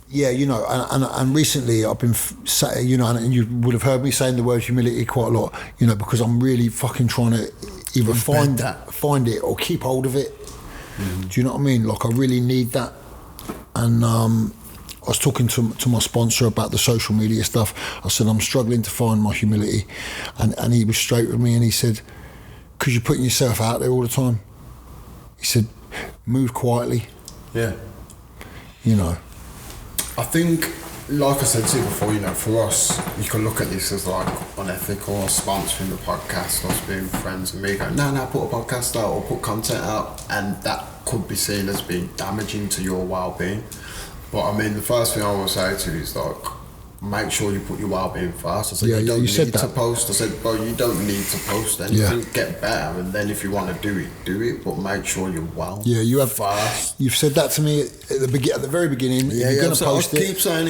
yeah, you know, and recently I've been, you know, and you would have heard me saying the word humility quite a lot. You know, because I'm really fucking trying to either find it or keep hold of it. Mm-hmm. Do you know what I mean? Like, I really need that. And I was talking to my sponsor about the social media stuff. I said, I'm struggling to find my humility. And he was straight with me and he said, because you're putting yourself out there all the time. He said, move quietly. Yeah. You know. I think, like I said to you before, you know, for us, you can look at this as like unethical, or sponsoring the podcast, us being friends, and me going, no, put a podcast out or put content out, and that could be seen as being damaging to your well-being. But I mean, the first thing I will say to you is like, make sure you put your well-being first. I said, you don't need to post. I said, bro, you don't need to post anything. Get better, and then if you want to do it, but make sure you're well. Yeah, you have first. You've said that to me at the very beginning. Yeah, you're gonna post it. I keep saying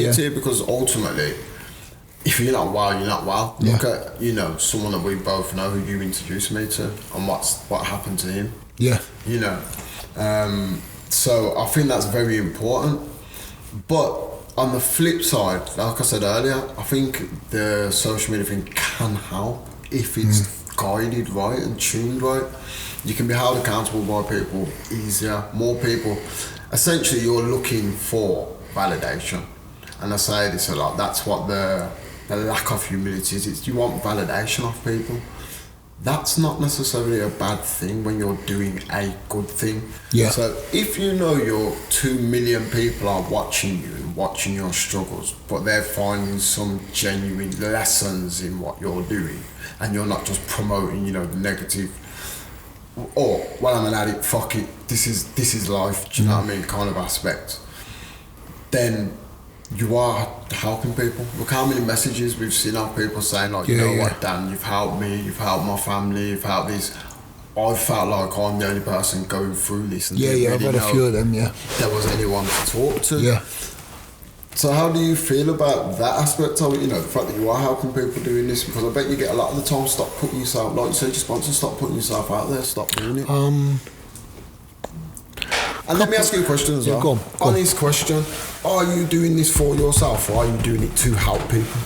it to you, because ultimately, if you're not well, you're not well. Look at, you know, someone that we both know who you introduced me to, and what happened to him. Yeah. You know, so I think that's very important, but on the flip side, like I said earlier, I think the social media thing can help if it's guided right and tuned right. You can be held accountable by people easier, more people. Essentially, you're looking for validation. And I say this a lot, that's what the lack of humility is. It's, you want validation of people. That's not necessarily a bad thing when you're doing a good thing. Yeah. So if you know your 2 million people are watching you and watching your struggles, but they're finding some genuine lessons in what you're doing, and you're not just promoting, you know, the negative, or, well, I'm an addict, fuck it, this is life, do you know what I mean, kind of aspect, then you are helping people. Look how many messages we've seen of people saying like, you know what, Dan, you've helped me, you've helped my family, you've helped this. I felt like I'm the only person going through this. And I've had a few of them, there was anyone to talk to. Yeah. So how do you feel about that aspect of it? You know, the fact that you are helping people doing this, because I bet you get a lot of the time, stop putting yourself, like you said, your sponsor, stop putting yourself out there, stop doing it. And let me ask you a question as well. Go on. Honest question: are you doing this for yourself, or are you doing it to help people?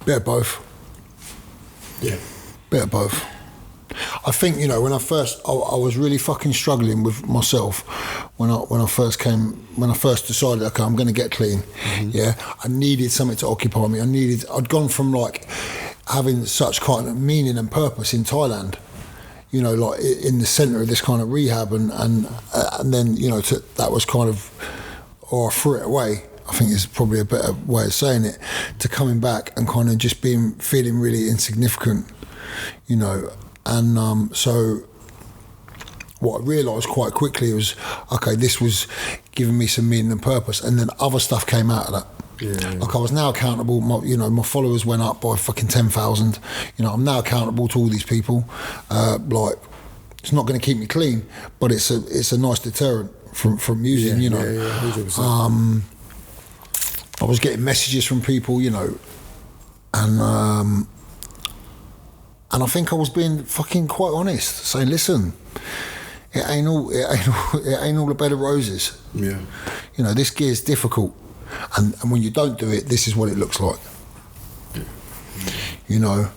Bit of both. Yeah. Bit of both. I think, you know, when I was really fucking struggling with myself when I first decided, okay, I'm going to get clean. Yeah, I needed something to occupy me. I'd gone from like having such kind of meaning and purpose in Thailand, you know, like in the centre of this kind of rehab, and then, you know, that was kind of, or I threw it away, I think is probably a better way of saying it, to coming back and kind of just feeling really insignificant, you know. And so what I realised quite quickly was, okay, this was giving me some meaning and purpose, and then other stuff came out of that. Yeah. Like I was now accountable. My followers went up by fucking 10,000. You know, I'm now accountable to all these people. Like, it's not going to keep me clean, but it's a nice deterrent from using. You know, 100%. I was getting messages from people, you know, and I think I was being fucking quite honest, saying, listen, it ain't all a bed of roses. Yeah. You know, this gear's difficult. And when you don't do it, this is what it looks like. You know,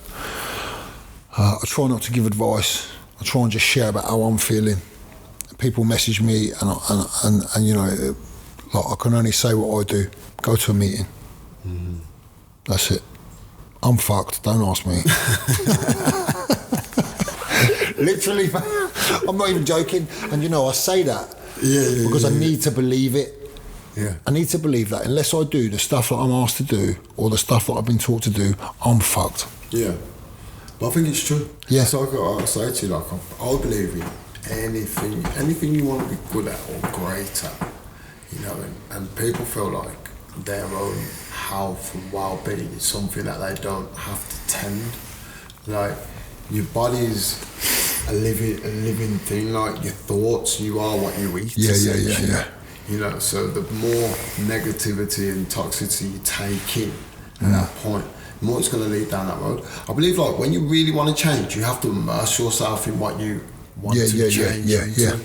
I try not to give advice. I try and just share about how I'm feeling. People message me, and you know, like, I can only say what I do. Go to a meeting. That's it. I'm fucked. Don't ask me. Literally, I'm not even joking. And you know, I say that because I need to believe it. Yeah. I need to believe that unless I do the stuff that I'm asked to do, or the stuff that I've been taught to do, I'm fucked. Yeah. But I think it's true. Yeah. So I say to you, like, I believe in anything you want to be good at or great at, you know, and people feel like their own health and well-being is something that they don't have to tend. Like, your body's a living thing, like your thoughts, you are what you eat. Yeah. You know, so the more negativity and toxicity you take in at that point, the more it's going to lead down that road. I believe, like, when you really want to change, you have to immerse yourself in what you want to change into.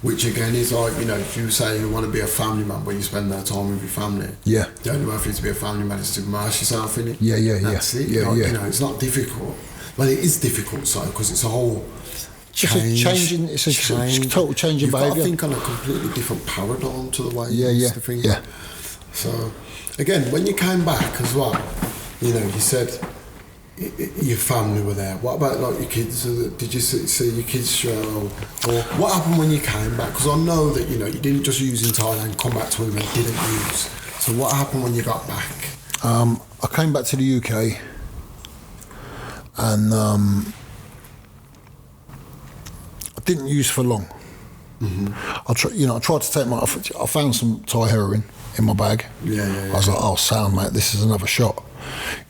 Which again is like, you know, if you say you want to be a family man, but you spend that time with your family. Yeah. The only way for you to be a family man is to immerse yourself in it. That's it. You know, it's not difficult. Well, it is difficult, so, because it's a whole changing. It's a total change in behaviour. You've got to think on a completely different paradigm to the way you used to think. Yeah. So, again, when you came back as well, you know, you said your family were there. What about, like, your kids? Did you see your kids show? Or what happened when you came back? Because I know that, you know, you didn't just use in Thailand, come back to England, didn't use. So what happened when you got back? I came back to the UK, and I didn't use for long. I tried to take I found some Thai heroin in my bag. I was like, oh, sound, mate, this is another shot.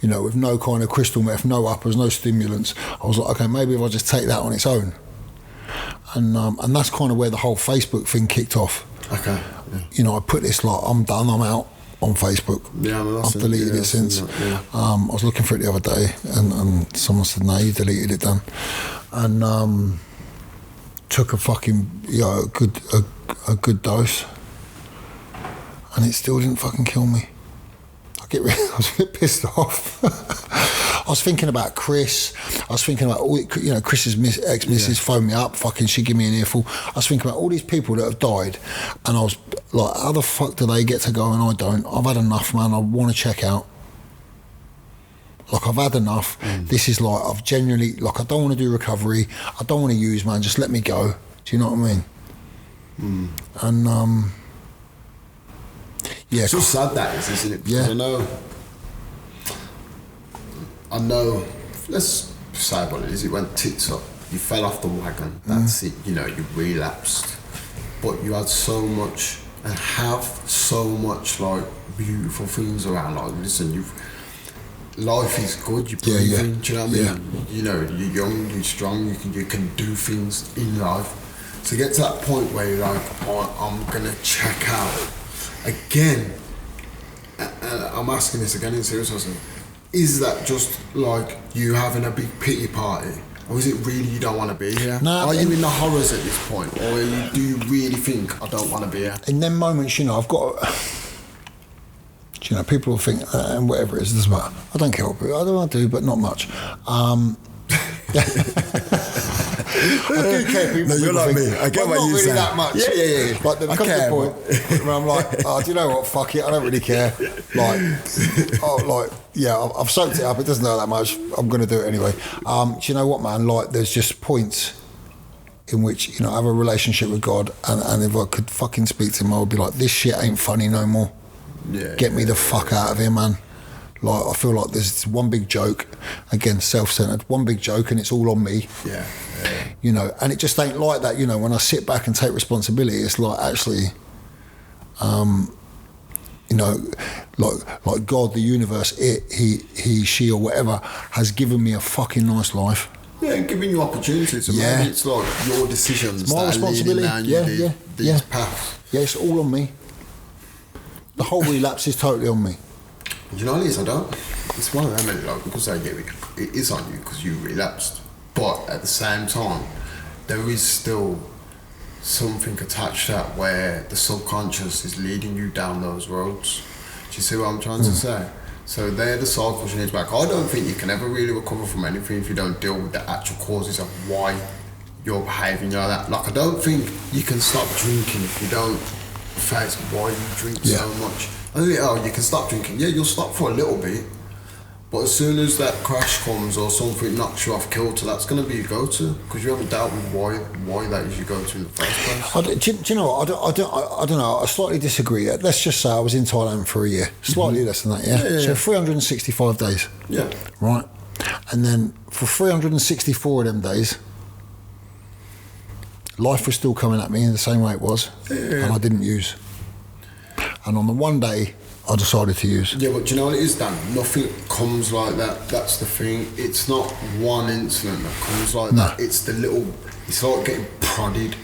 You know, with no kind of crystal meth, no uppers, no stimulants. I was like, okay, maybe if I just take that on its own. And that's kind of where the whole Facebook thing kicked off. Okay. Yeah. You know, I put this, like, I'm done, I'm out on Facebook. I've deleted it since. I was looking for it the other day, and someone said, no, you deleted it, Dan. And took a fucking, you know, a good dose, and it still didn't fucking kill me. I was a bit pissed off. I was thinking about Chris. I was thinking about Chris's ex-missus phoned me up. Fucking, she gave me an earful. I was thinking about all these people that have died, and I was like, how the fuck do they get to go and I don't? I've had enough, man. I want to check out. Like, I've had enough. This is like, I've genuinely, like, I don't want to do recovery. I don't want to use, man. Just let me go. Do you know what I mean? And yeah, it's so sad that is, isn't it? Because I know, let's say what it is, it went tits up, you fell off the wagon, that's it, you know, you relapsed, but you had so much, and have so much, like, beautiful things around, like, listen, life is good, you're breathing, do you know what I mean? You know, you're young, you're strong, you can do things in life, to get to that point where you're like, oh, I'm gonna check out again. And I'm asking this again in seriousness. Is that just like you having a big pity party? Or is it really you don't want to be here? No, are you in the horrors at this point? Or do you really think I don't want to be here? In them moments, I've got... people will think, and whatever it is, it doesn't matter. I don't care what I don't do, but not much. I do care. People, no, you're like me. I get what you're saying. Not really that much. Yeah. Like, there comes a point where I'm like, oh, do you know what? Fuck it. I don't really care. I've soaked it up. It doesn't hurt that much. I'm going to do it anyway. Do you know what, man? Like, there's just points in which, I have a relationship with God, and if I could fucking speak to him, I would be like, this shit ain't funny no more. Get me the fuck out of here, man. Like, I feel like there's one big joke, again, self-centered, one big joke, and it's all on me. And it just ain't like that. When I sit back and take responsibility, it's like, actually, like God, the universe, he, she, or whatever, has given me a fucking nice life. Yeah, and giving you opportunities. So maybe it's like your decisions. It's my responsibility. These paths. Yeah, it's all on me. The whole relapse is totally on me. You know what it is? It's one of them, like, because it is on you because you relapsed. But at the same time, there is still something attached to that where the subconscious is leading you down those roads. Do you see what I'm trying to say? So they're the cycles you need to back. I don't think you can ever really recover from anything if you don't deal with the actual causes of why you're behaving like that. Like, I don't think you can stop drinking if you don't face why you drink so much. I think, you can stop drinking. Yeah, you'll stop for a little bit, but as soon as that crash comes or something knocks you off kilter, that's going to be your go-to, because you haven't dealt with why that is your go-to in the first place. Do you know what? I don't know. I slightly disagree. Let's just say I was in Thailand for a year, slightly less than that. Yeah. So 365 days. Yeah. Right. And then for 364 of them days, life was still coming at me in the same way it was, and I didn't use. And on the one day, I decided to use. Yeah, but do you know what it is, Dan? Nothing comes like that. That's the thing. It's not one incident that comes like that. It's it's like getting prodded. Do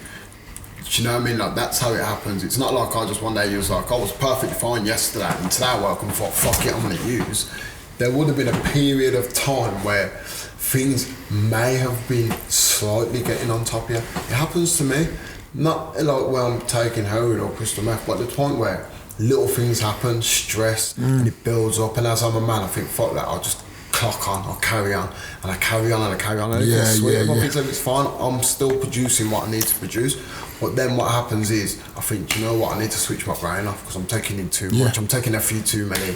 you know what I mean? Like, that's how it happens. It's not like one day you was like, I was perfectly fine yesterday, and today I woke up and thought, fuck it, I'm going to use. There would have been a period of time where things may have been slightly getting on top of you. It happens to me. Not like where I'm taking heroin or crystal meth, but at the point where little things happen, stress, and it builds up, and as I'm a man, I think, fuck that, I'll just clock on, I'll carry on, and I carry on, and I carry on, and it's fine, I'm still producing what I need to produce. But then what happens is, I think, you know what, I need to switch my brain off, because I'm taking in too much, I'm taking a few too many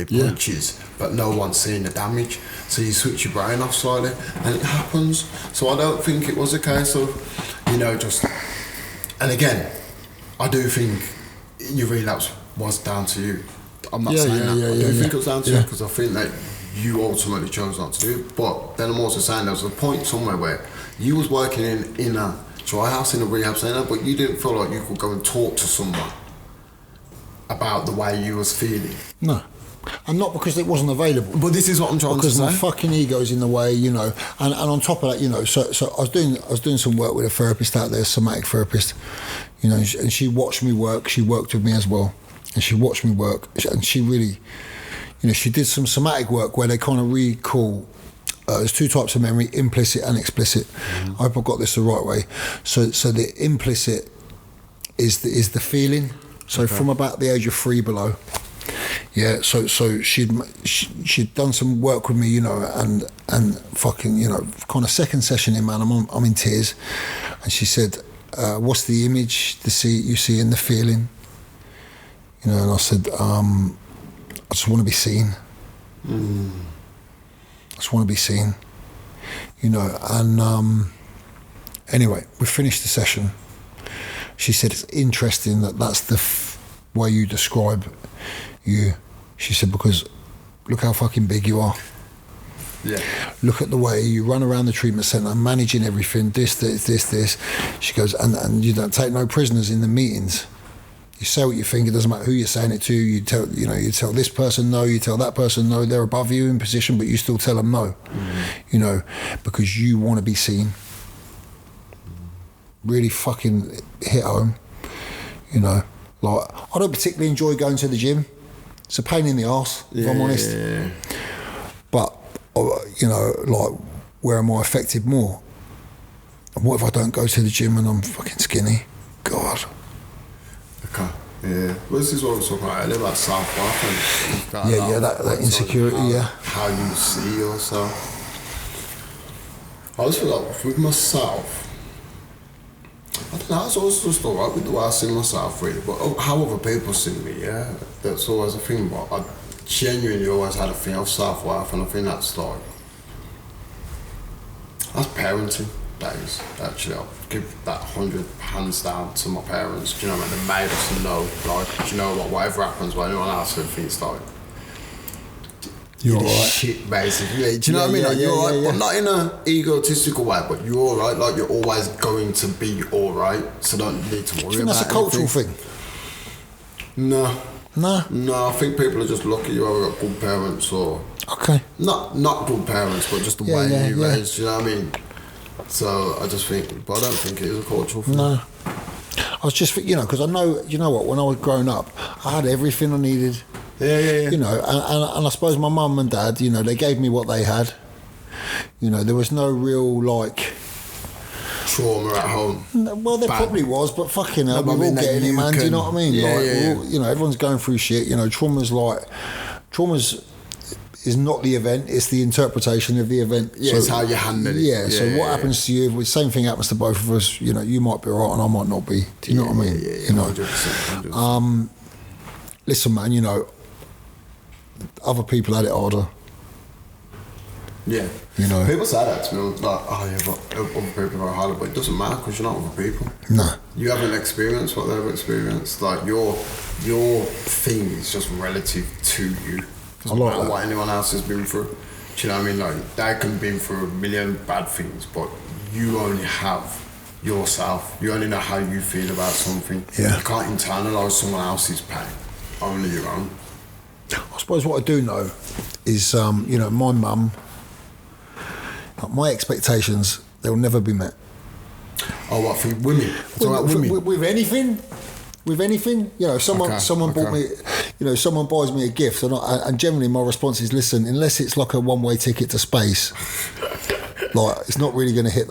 punches, but no one's seeing the damage, so you switch your brain off slightly, and it happens. So I don't think it was a case of, and again, I do think your relapse was down to you. I'm not saying that. I do think it was down to you, because I think that you ultimately chose not to do it. But then I'm also saying there was a point somewhere where you was working in a dry house, in a rehab centre, but you didn't feel like you could go and talk to someone about the way you was feeling. No. And not because it wasn't available. But this is what I'm trying to say. Because my fucking ego's in the way, And on top of that, so I was doing some work with a therapist out there, a somatic therapist, and she watched me work. She worked with me as well, and she watched me work, and she really, she did some somatic work where they kind of recall. There's two types of memory: implicit and explicit. I hope I got this the right way. So the implicit is the feeling. So from about the age of 3 below. Yeah, so she'd done some work with me, and fucking, kind of second session in, man, I'm in tears, and she said, "What's the image you see in the feeling?" And I said, "I just want to be seen. I just want to be seen." And anyway, we finished the session. She said, "It's interesting that's the way you describe you." She said, "Because look how fucking big you are. Yeah. Look at the way you run around the treatment centre, managing everything, this. She goes, and you don't take no prisoners in the meetings. You say what you think, it doesn't matter who you're saying it to. You tell this person no, you tell that person no, they're above you in position, but you still tell them no. Because you want to be seen. really fucking hit home. You know, like I don't particularly enjoy going to the gym. It's a pain in the arse, if I'm honest. Yeah. But you know, like, where am I affected more? And what if I don't go to the gym and I'm fucking skinny? God. Okay. Yeah. Well, this is what we're talking about earlier about self-worth and that insecurity. How you see yourself. I just feel like with myself, I don't know, it's always just alright with the way I see myself, really, but how other people see me, yeah, that's always a thing. But I genuinely always had a thing of self-worth, and I think that's parenting. That is, actually, I'll give that 100 hands down to my parents. Do you know what I mean? They made us know, like, do you know what, whatever happens, when anyone else thinks like, you're all right. Shit, basically. Yeah, do you know what I mean? Like, you're alright, but not in an egotistical way, but you're alright, like, you're always going to be alright, so don't need to worry about it. That's a cultural thing. No. No? No, I think people are just lucky you either got good parents or... Okay. Not good parents, but just the way you raised, do you know what I mean? So I just think, but I don't think it is a cultural thing. No. I was just, you know, because I know, you know what, when I was growing up, I had everything I needed. Yeah. You know, and I suppose my mum and dad, you know, they gave me what they had. You know, there was no real, like... trauma at home. Well, there probably was, but fucking hell, we're all getting it, man. Do you know what I mean? All, you know, everyone's going through shit. You know, trauma's is not the event, it's the interpretation of the event. Yeah, so, it's how you handle it. Yeah, so what happens to you, the same thing happens to both of us. You know, you might be right and I might not be. Do you know what I mean? You know, 100%. Listen, man, you know, other people had it harder. Yeah. You know, people say that to me, like, oh yeah, but other people are harder, but it doesn't matter because you're not other people. No. You haven't experienced what they've experienced. Like, your thing is just relative to you. Doesn't matter what anyone else has been through. Do you know what I mean? Like, they can have been through a million bad things, but you only have yourself. You only know how you feel about something. Yeah. You can't internalise someone else's pain, only your own. I suppose what I do know is, you know, my mum, my expectations, they'll never be met. Oh, what, for women? With anything? With anything, you know, someone bought me, you know, someone buys me a gift, and generally my response is, listen, unless it's like a one-way ticket to space, like, it's not really going to hit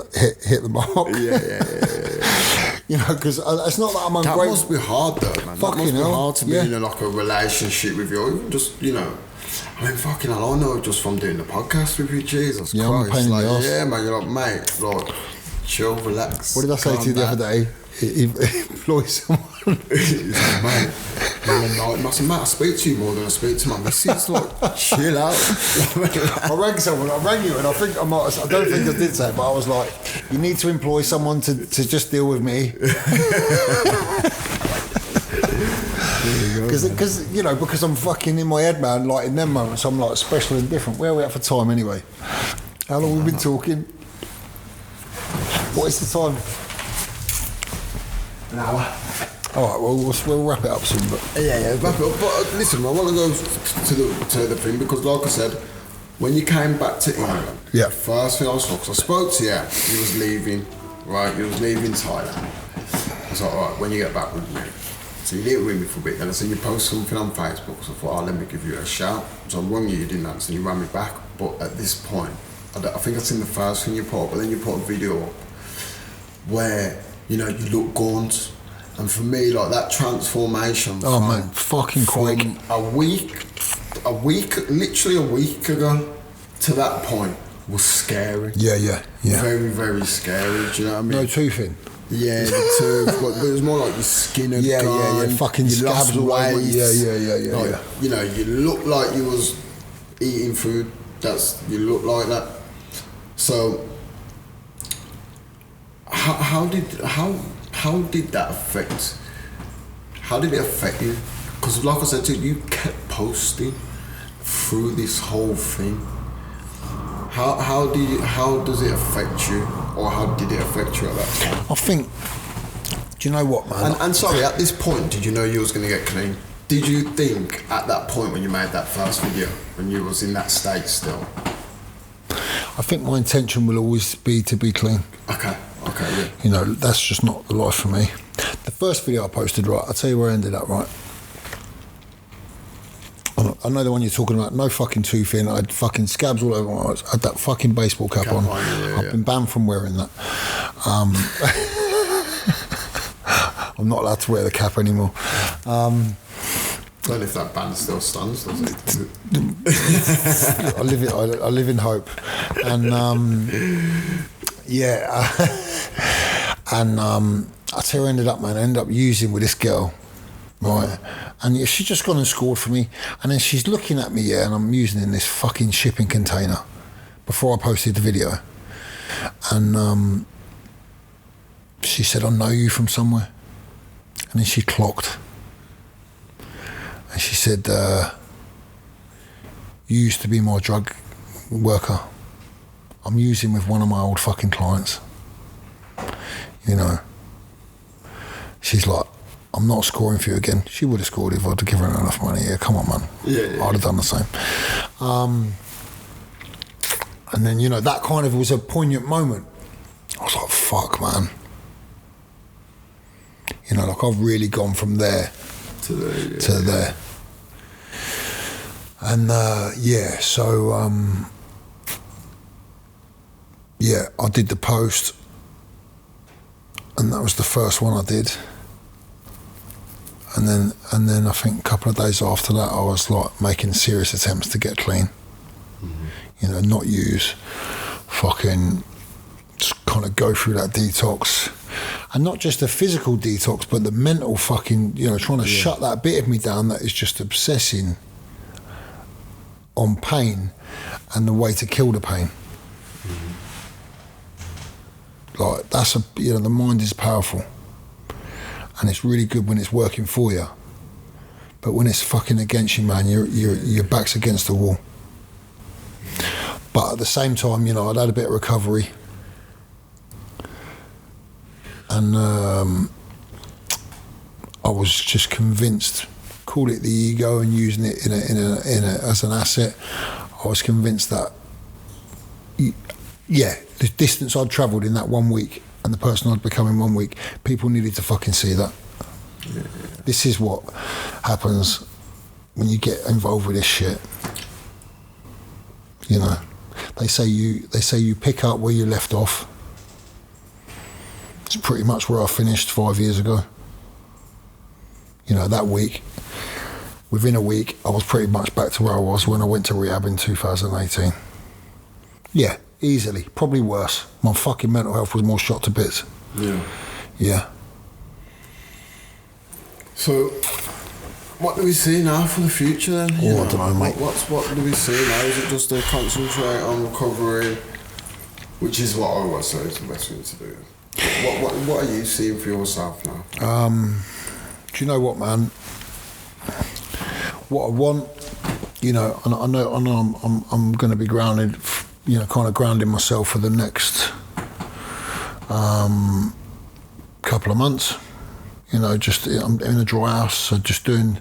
the mark. Yeah. You know, because it's not that I'm ungrateful. That must be hard, though, man. Fucking that must be hell. hard to be in like a relationship with you, even just, you know. I mean, fucking hell, I know just from doing the podcast with you, Jesus Christ. I'm a pain in the arse. Yeah, man, you're like, mate, like, chill, relax. What did I say to you the other day? Employ someone. Mate, I speak to you more than I speak to my missus. Like, chill out. I rang you, and I don't think I did say it, but I was like, you need to employ someone to just deal with me. Because you know, because I'm fucking in my head, man. Like, in them moments, I'm like special and different. Where are we at for time anyway? How long have we been talking? What is the time? An hour. All right, well, we'll wrap it up soon. But yeah, wrap it up. But listen, I want to go to the thing, because, like I said, when you came back to England, the first thing I saw, because I spoke to you, you was leaving, right? You was leaving Thailand. I was like, all right, when you get back with me. So you didn't ring me for a bit, then I seen you post something on Facebook, so I thought, let me give you a shout. So I rang you didn't answer, and you rang me back. But at this point, I think I've seen the first thing you put up, but then you put a video up where, you know, you look gaunt. And for me, like, that transformation quick. Literally a week ago to that point was scary. Yeah. Very, very scary, do you know what I mean? No toothing. Yeah, the tooth, but it was more like your skin had gone. Yeah, fucking scabs away. Yeah. Like, you know, you look like you was eating food. You look like that. So, how did that affect? How did it affect you? Because, like I said to you, you kept posting through this whole thing. How does it affect you, or how did it affect you at that point? I think. Do you know what, man? And sorry, at this point, did you know you was going to get clean? Did you think at that point when you made that first video, when you was in that state still? I think my intention will always be to be clean. Okay. Okay, yeah. You know, that's just not the life for me. The first video I posted, right, I'll tell you where I ended up, right? I know the one you're talking about, no fucking tooth in, I had fucking scabs all over my eyes, I had that fucking baseball cap on. I've been banned from wearing that. I'm not allowed to wear the cap anymore. Well, if that ban still stands, does it? I live in hope. And I tell you, I ended up using with this girl, right? And she's just gone and scored for me, and then she's looking at me, and I'm using in this fucking shipping container before I posted the video, and she said, I know you from somewhere, and then she clocked, and she said, you used to be my drug worker. I'm using with one of my old fucking clients. You know, she's like, I'm not scoring for you again. She would have scored if I'd have given her enough money. Yeah, come on, man. Yeah. I'd have done the same. And then, you know, that kind of was a poignant moment. I was like, fuck, man. You know, like I've really gone from there to there. And so I did the post, and that was the first one I did. And then I think a couple of days after that, I was like making serious attempts to get clean. Mm-hmm. You know, not use, fucking just kind of go through that detox. And not just the physical detox, but the mental fucking, you know, trying to shut that bit of me down that is just obsessing on pain and the way to kill the pain. Mm-hmm. Like, the mind is powerful. And it's really good when it's working for you. But when it's fucking against you, man, your back's against the wall. But at the same time, you know, I'd had a bit of recovery. And I was just convinced, call it the ego and using it in a as an asset. I was convinced that, the distance I'd travelled in that 1 week and the person I'd become in 1 week, people needed to fucking see that. Yeah. This is what happens when you get involved with this shit. You know, they say you pick up where you left off. It's pretty much where I finished 5 years ago. You know, that week, within a week, I was pretty much back to where I was when I went to rehab in 2018. Yeah, easily, probably worse. My fucking mental health was more shot to bits. Yeah. So, what do we see now for the future then? I don't know, mate. What do we see now? Is it just to concentrate on recovery, which is what I always say is the best thing to do? What are you seeing for yourself now? Do you know what, man? What I want, you know, and I know I'm going to be grounded, you know, kind of grounding myself for the next couple of months. You know, just I'm in a dry house, so just doing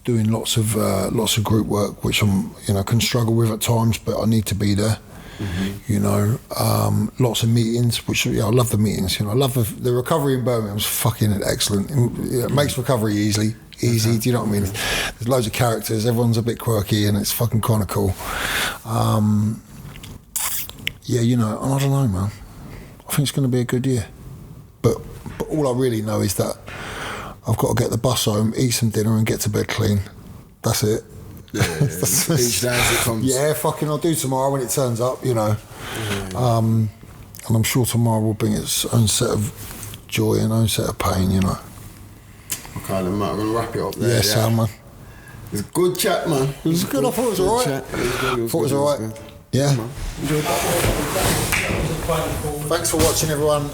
lots of group work, which can struggle with at times, but I need to be there. Mm-hmm. You know, lots of meetings, which I love the meetings. You know, I love the recovery in Birmingham is fucking excellent. It makes recovery easy. Do you know what I mean? There's loads of characters. Everyone's a bit quirky, and it's fucking kind of cool. You know, and I don't know, man. I think it's going to be a good year. But all I really know is that I've got to get the bus home, eat some dinner, and get to bed clean. That's it. Yeah. Each day as it comes. Yeah, fucking I'll do tomorrow when it turns up, you know. Yeah. And I'm sure tomorrow will bring its own set of joy and own set of pain, you know. Okay then, mate, I'm going to wrap it up there. Yeah, Sam, man. It was a good chat, man. It was good. I thought it was alright. Thought it was alright. Yeah. Enjoyed that. Thanks for watching, everyone.